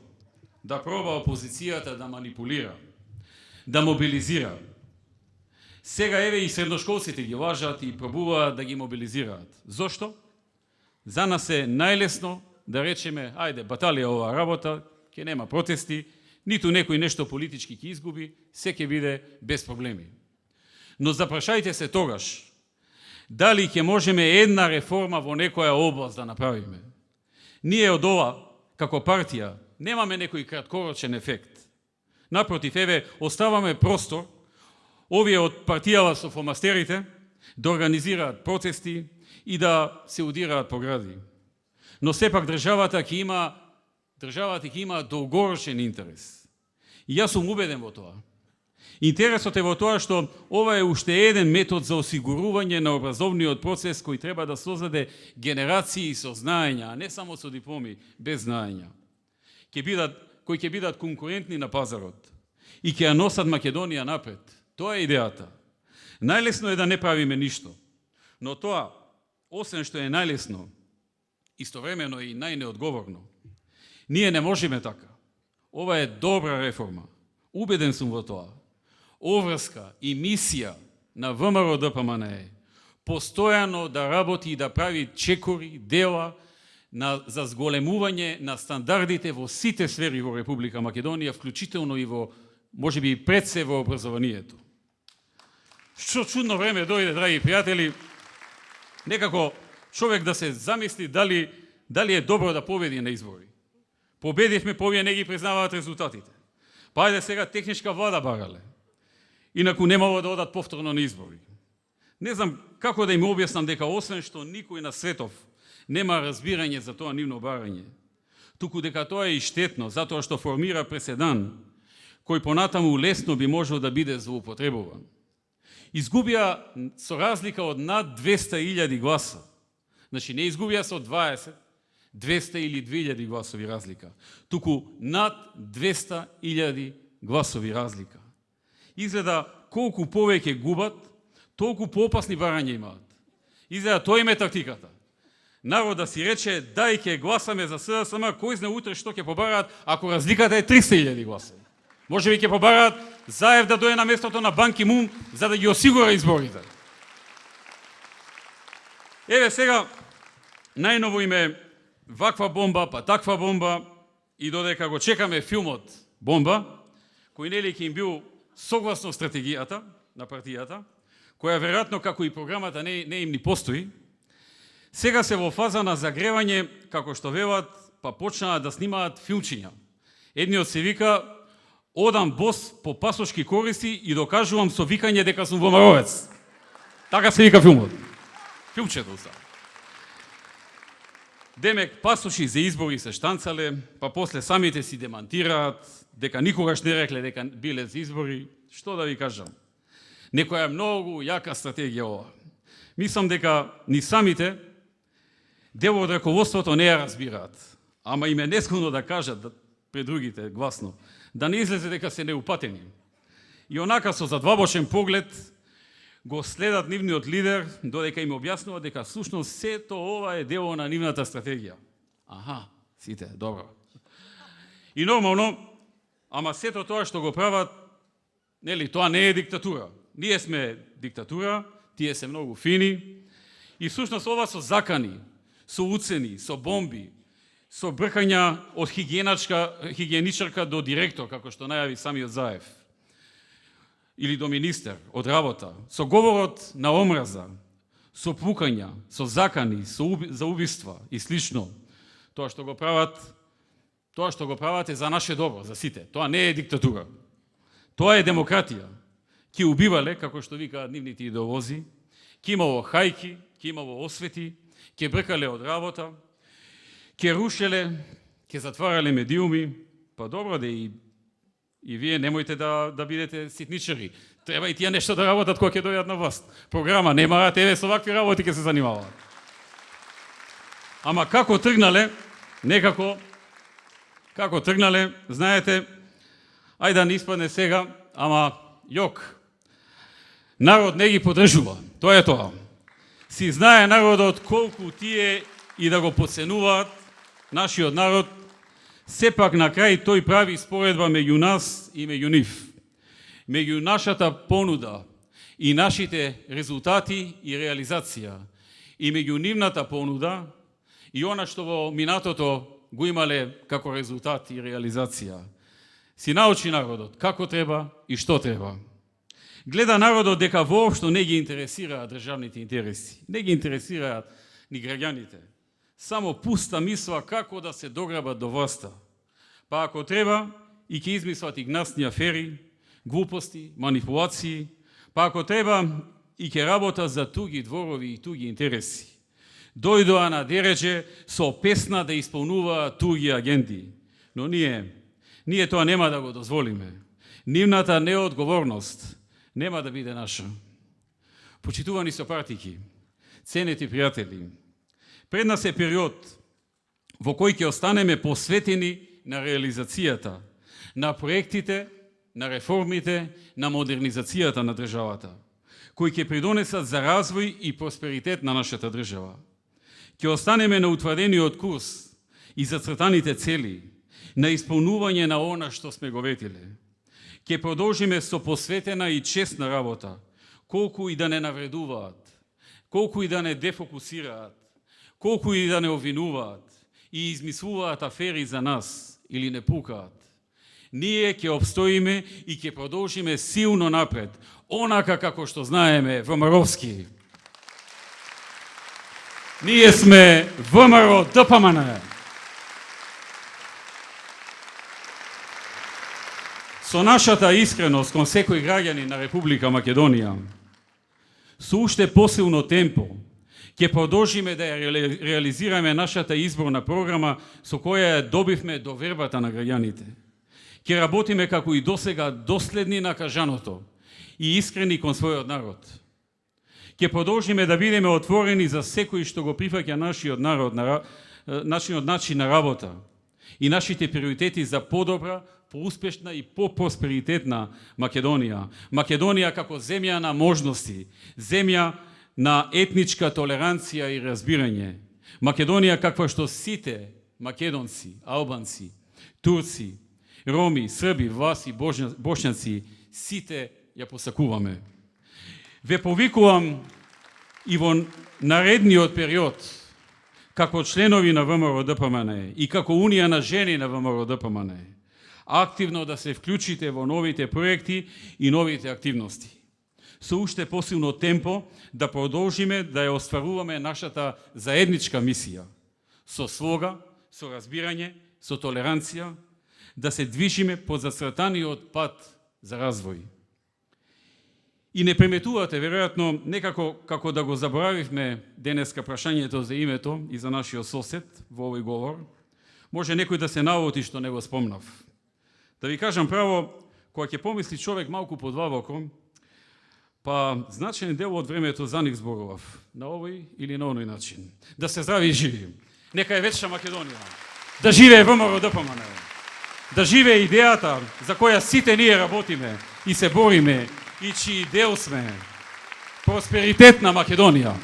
M: да проба опозицијата да манипулира, да мобилизира. Сега еве и средношколците ги лажат и пробуваат да ги мобилизираат. Зошто? За нас е најлесно да речеме, ајде, баталија оваа работа, ќе нема протести, ниту некој нешто политички ќе изгуби, се ќе биде без проблеми. Но запрашајте се тогаш, дали ќе можеме една реформа во некоја област да направиме. Ние од ова, како партија, немаме некој краткорочен ефект. Напротив, еве, оставаме простор овие од партијава со фломастерите да организираат протести и да се удираат по гради. Но сепак државата ќе има долгорочен интерес. И јас сум убеден во тоа. Интересот е во тоа што ова е уште еден метод за осигурување на образовниот процес кој треба да создаде генерации со знаења, а не само со дипломи, без знаења. Кои ќе бидат конкурентни на пазарот и ќе ја носат Македонија напред. Тоа е идејата. Најлесно е да не правиме ништо. Но тоа, освен што е најлесно, истовремено и најнеодговорно, ние не можеме така. Ова е добра реформа. Убеден сум во тоа. Оврска и мисија на ВМРО ДПМН е постојано да работи и да прави чекори, дела за зголемување на стандардите во сите сфери во Република Македонија, вклучително и во, можеби и пред се во образованието. Што чудно време дојде, драги пријатели, некако човек да се замисли дали е добро да победи на избори. Победивме, па овие не ги признаваат резултатите. Па ајде сега техничка влада барале. Инаку немало да одат повторно на избори. Не знам како да им објаснам дека освен што никој на светов нема разбирање за тоа нивно барање, туку дека тоа е и штетно, затоа што формира преседан, кој понатаму лесно би можел да биде злоупотребуван. Изгубија со разлика од над 200.000 гласа. Значи не изгубија со 20, 200 или 2000 гласови разлика, туку над 200.000 гласови разлика. Изгледа колку повеќе губат, толку поопасни барања имаат. Изгледа тоа им е тактиката. Народ да си рече, дај ќе гласаме за СДСМ, кој знае утре што ќе побараат, ако разликата е 300.000 гласови. Може би ќе побараат Заев да дојде на местото на Бан Ки Мун за да ги осигура изборите. Еве сега, најново име ваква бомба, па таква бомба, и додека го чекаме филмот Бомба, кој нели ќе им бил согласно стратегијата на партијата, која веројатно како и програмата не им ни постои, сега се во фаза на загревање, како што велат, па почнаа да снимаат филмчиња. Едниот се вика "Одам бос по пасошки кориси и докажувам со викање дека сум ВМРО-ец". Така се вика филмот. Филмчето са. Демек, пасоши за избори се штанцале, па после самите си демантираат, дека никогаш не рекле дека биле за избори. Што да ви кажам? Некоја многу јака стратегија ова. Мислам дека ни самите дел од раководството не ја разбираат. Ама им е несконо да кажат пред другите гласно, да не излезе дека се неупатени. И онака со задвабочен поглед го следат нивниот лидер, додека им објаснува дека всушност сето ова е дело на нивната стратегија. Аха, сите, добро. И нормално, ама сето тоа што го прават, нели, тоа не е диктатура. Ние сме диктатура, тие се многу фини, и всушност ова со закани, со уцени, со бомби, со бркања од хигиеничарка до директор, како што најави самиот Заев, или до министер, од работа, со говорот на омраза, со пукања, со закани, за убиства и слично. Тоа што го прават е за наше добро, за сите. Тоа не е диктатура. Тоа е демократија. Ки убивале, како што викаат нивните идеолози, ки имало хајки, ки имало освети, ке бркале од работа, ке рушеле, ќе затварале медиуми, па добро да и вие немојте да бидете ситничари. Треба и тие нешто да работат кога ќе дојдат на власт. Програма нема, тебе со вакви работи ќе се занимаваат. Ама како тргнале, некако, како тргнале, знаете, ајде да не испадне сега, ама јок. Народ не ги подржува, тоа е тоа. Си знае народот колку тие и да го подценуваат, нашиот народ, сепак на крај тој прави споредба меѓу нас и меѓу нив. Меѓу нашата понуда и нашите резултати и реализација. И меѓу нивната понуда и она што во минатото го имале како резултат и реализација. Си научи народот како треба и што треба. Гледа народот дека воопшто не ги интересираат државните интереси. Не ги интересираат ни граѓаните. Само пуста мисла како да се дограбат до власта. Па ако треба, и ќе измислат и гнасни афери, глупости, манипулации, па ако треба, и ќе работа за туги дворови и туги интереси. Дојдоа на дереđe со песна да исполнуваат туги агенти. Но ние тоа нема да го дозволиме. Нивната неодговорност нема да биде наша. Почитувани сопартики, ценети пријатели, пред нас е период во кој ќе останеме посветени на реализацијата, на проектите, на реформите, на модернизацијата на државата, кои ќе придонесат за развој и просперитет на нашата држава. Ќе останеме на утвrdениот курс и зацртаните цели, на исполнување на она што сме го ветиле. Ќе продолжиме со посветена и честна работа, колку и да не навредуваат, колку и да не дефокусираат, колку и да не обвинуваат и измислуваат афери за нас или не пукаат. Ние ќе обстоиме и ќе продолжиме силно напред, онака како што знаеме ВМРО-вски. Ние сме ВМРО ДПМН. Со нашата искреност кон секој граѓанин на Република Македонија, со уште посилно темпо, ќе продолжиме да ја реализираме нашата изборна програма со која ја добивме довербата на граѓаните. Ќе работиме како и досега доследни на кажаното и искрени кон својот народ. Ќе продолжиме да бидеме отворени за секој што го прифаќа нашиот народ, нашиот начин на работа и нашите приоритети за подобра, поуспешна и по-просперитетна Македонија. Македонија како земја на можности, земја на етничка толеранција и разбирање. Македонија каква што сите македонци, албанци, турци, роми, срби, власи, бошњаци, сите ја посакуваме. Ве повикувам и во наредниот период, како членови на ВМРО ДПМН и како Унија на жени на ВМРО ДПМН, активно да се вклучите во новите проекти и новите активности. Со уште посилно темпо да продолжиме да ја остваруваме нашата заедничка мисија. Со слога, со разбирање, со толеранција, да се движиме по зацртаниот пат за развој. И не приметувате, веројатно, некако како да го заборавивме денеска прашањето за името и за нашиот сосед во овој говор, може некој да се наоти што не го спомнав. Да ви кажам право, кога ќе помисли човек малку подвабоко, па значен дел од времето за нив зборував, на овој или на оној начин. Да се здрави и живи. Нека е вечна Македонија. Да живее ВМРО ДПМН. Да живее идејата за која сите ние работиме и се бориме и чиј дел сме. Просперитет на Македонија.